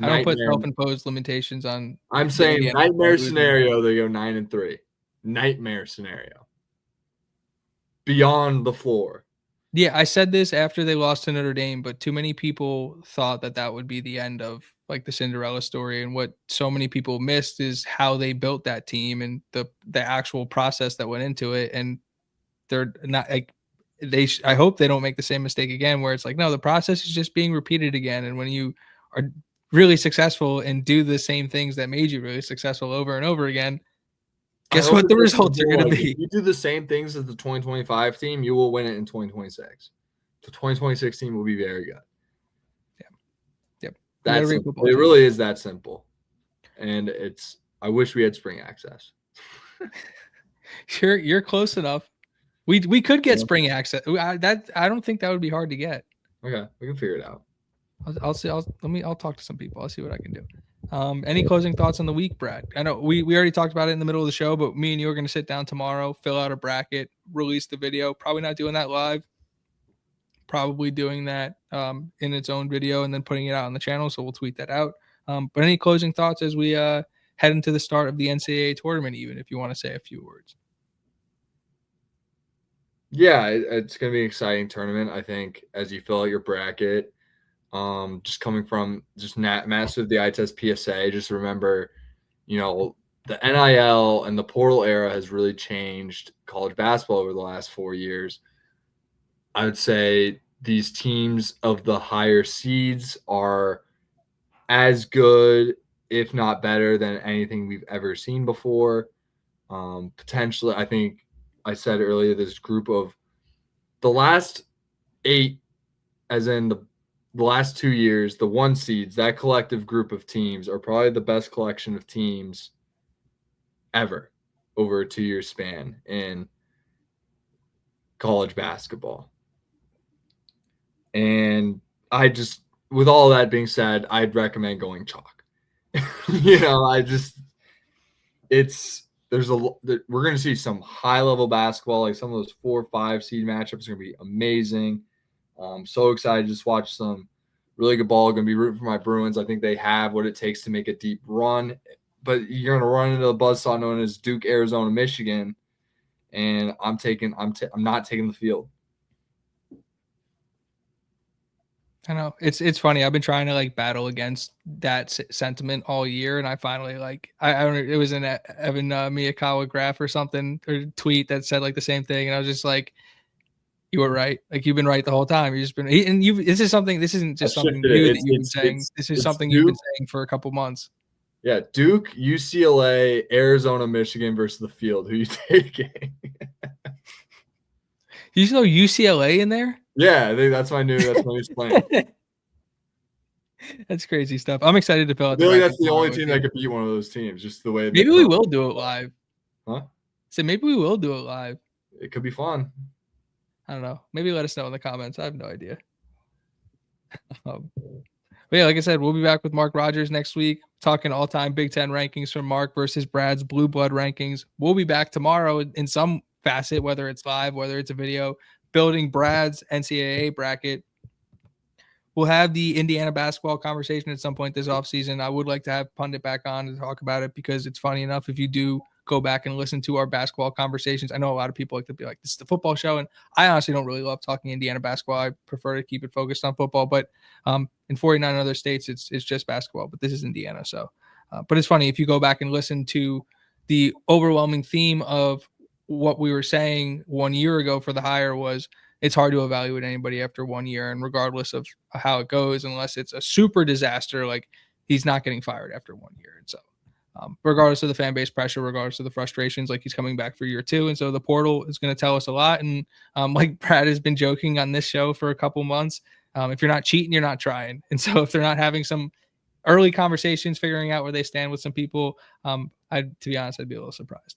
I don't put self-imposed limitations on. I'm saying nightmare scenario, they go 9-3. Nightmare scenario. Beyond the floor. Yeah, I said this after they lost to Notre Dame, but too many people thought that would be the end of like the Cinderella story. And what so many people missed is how they built that team and the actual process that went into it. And they're not like I hope they don't make the same mistake again, where it's like, no, the process is just being repeated again. And when you are really successful and do the same things that made you really successful over and over again, guess what the results are going to be? If you do the same things as the 2025 team, you will win it in 2026. The 2026 team will be very good. Yep. That's it really is that simple. And I wish we had spring access. Sure, you're close enough. We could get spring access. I don't think that would be hard to get. Okay, we can figure it out. I'll see. I'll talk to some people. I'll see what I can do. Any closing thoughts on the week, Brad? I know we already talked about it in the middle of the show, but me and you are going to sit down tomorrow, fill out a bracket, release the video. Probably not doing that live. Probably doing that in its own video and then putting it out on the channel. So we'll tweet that out. But any closing thoughts as we head into the start of the NCAA tournament, even if you want to say a few words? Yeah, it's going to be an exciting tournament. I think as you fill out your bracket, just coming from just master of the eye test PSA, just remember, the NIL and the portal era has really changed college basketball over the last 4 years. I would say these teams of the higher seeds are as good, if not better, than anything we've ever seen before. Potentially, I think I said earlier, this group of the last 8, as in the last 2 years, the 1 seeds, that collective group of teams are probably the best collection of teams ever over a 2-year span in college basketball. And with all that being said, I'd recommend going chalk. We're going to see some high level basketball, like some of those 4 or 5 seed matchups are going to be amazing. So excited to just watch some really good ball. Going to be rooting for my Bruins. I think they have what it takes to make a deep run, but you're going to run into the buzzsaw known as Duke, Arizona, Michigan, and I'm not taking the field. I know it's funny. I've been trying to battle against that sentiment all year, and I finally I don't know, it was an Evan Miyakawa graph or something or tweet that said the same thing, and I was just like, you were right. You've been right the whole time. You've just been, and this isn't just something new that you've been saying. This is something you've been saying for a couple months. Yeah, Duke, UCLA, Arizona, Michigan versus the field. Who you taking? You throw UCLA in there? Yeah, I think that's my new plan. That's crazy stuff. I'm excited to fill out. I feel like that's the only team that could beat one of those teams. Just the way. Maybe we will do it live. Huh? So maybe we will do it live. It could be fun. I don't know. Maybe let us know in the comments. I have no idea. But yeah, like I said, we'll be back with Mark Rogers next week, talking all-time Big Ten rankings from Mark versus Brad's Blue Blood rankings. We'll be back tomorrow in some facet, whether it's live, whether it's a video, building Brad's NCAA bracket. We'll have the Indiana basketball conversation at some point this offseason. I would like to have Pundit back on to talk about it because it's funny enough if you do go back and listen to our basketball conversations. I know a lot of people like to be like, this is the football show. And I honestly don't really love talking Indiana basketball. I prefer to keep it focused on football. But in 49 other states, it's just basketball. But this is Indiana. So, but it's funny if you go back and listen to the overwhelming theme of what we were saying 1 year ago for the hire was it's hard to evaluate anybody after 1 year. And regardless of how it goes, unless it's a super disaster, he's not getting fired after 1 year. And so regardless of the fan base pressure, regardless of the frustrations, he's coming back for year 2. And so the portal is going to tell us a lot. And like Brad has been joking on this show for a couple months, if you're not cheating, you're not trying. And so if they're not having some early conversations, figuring out where they stand with some people, to be honest, I'd be a little surprised.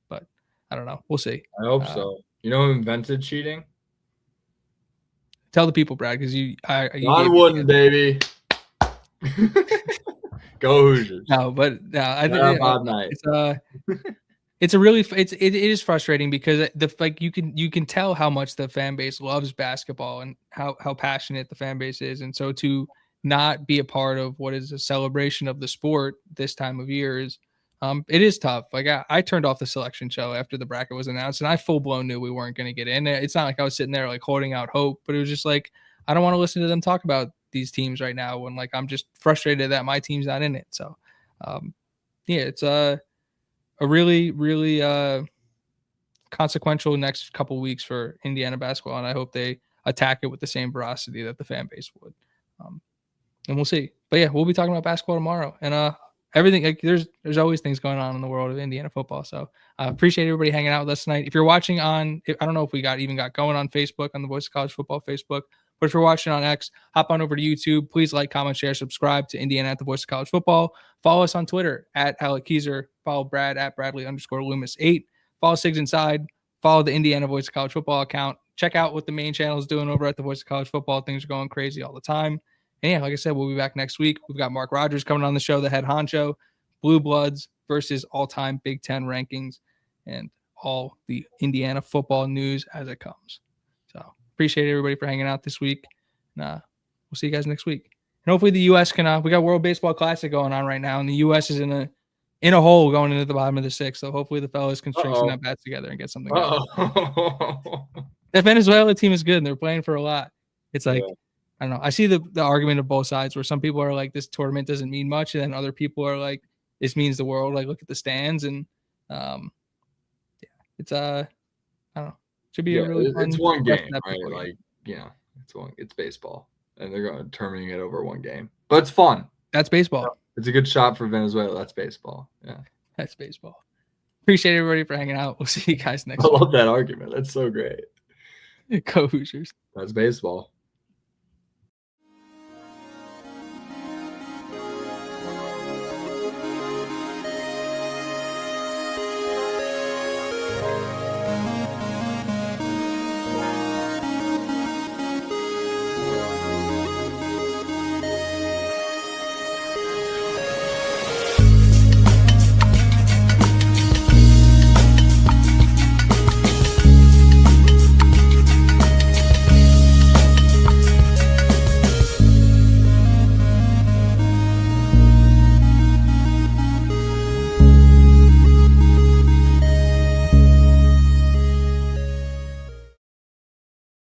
But I don't know. We'll see. I hope so. You know who invented cheating? Tell the people, Brad, because you Ron Wooden, baby. Go Hoosiers. No, but no, I think it is frustrating because you can tell how much the fan base loves basketball and how passionate the fan base is, and so to not be a part of what is a celebration of the sport this time of year is it is tough. I turned off the selection show after the bracket was announced, and I full blown knew we weren't going to get in. It's not like I was sitting there holding out hope, but it was just I don't want to listen to them talk about these teams right now when I'm just frustrated that my team's not in it. So it's a really, really consequential next couple of weeks for Indiana basketball, and I hope they attack it with the same veracity that the fan base would. And we'll see. But yeah, we'll be talking about basketball tomorrow, and everything. There's always things going on in the world of Indiana football. So I appreciate everybody hanging out with us tonight. If you're watching I don't know if we got going on Facebook, on the Voice of College Football Facebook, but if you're watching on X, hop on over to YouTube. Please like, comment, share, subscribe to Indiana at the Voice of College Football. Follow us on Twitter at Alec Keyser. Follow Brad at Bradley_Loomis8. Follow Sigs Inside. follow the Indiana Voice of College Football account. Check out what the main channel is doing over at the Voice of College Football. Things are going crazy all the time. And yeah, like I said, we'll be back next week. We've got Mark Rogers coming on the show, the head honcho, Blue Bloods versus all-time Big Ten rankings, and all the Indiana football news as it comes. So appreciate everybody for hanging out this week. And, we'll see you guys next week. And hopefully the U.S. can. We got World Baseball Classic going on right now, and the U.S. is in a hole going into the bottom of the sixth. So hopefully the fellas can string some at bats together and get something going. That Venezuela team is good, and they're playing for a lot. It's like, I don't know. I see the argument of both sides where some people are like, this tournament doesn't mean much, and then other people are like, this means the world. Like, look at the stands, and it's I don't know. Should be a really fun. It's one game, right? Like, it's baseball, and they're going to terminating it over one game, but it's fun. That's baseball. It's a good shot for Venezuela. That's baseball. Yeah, that's baseball. Appreciate everybody for hanging out. We'll see you guys next week. I love that argument. That's so great. Go Hoosiers. That's baseball.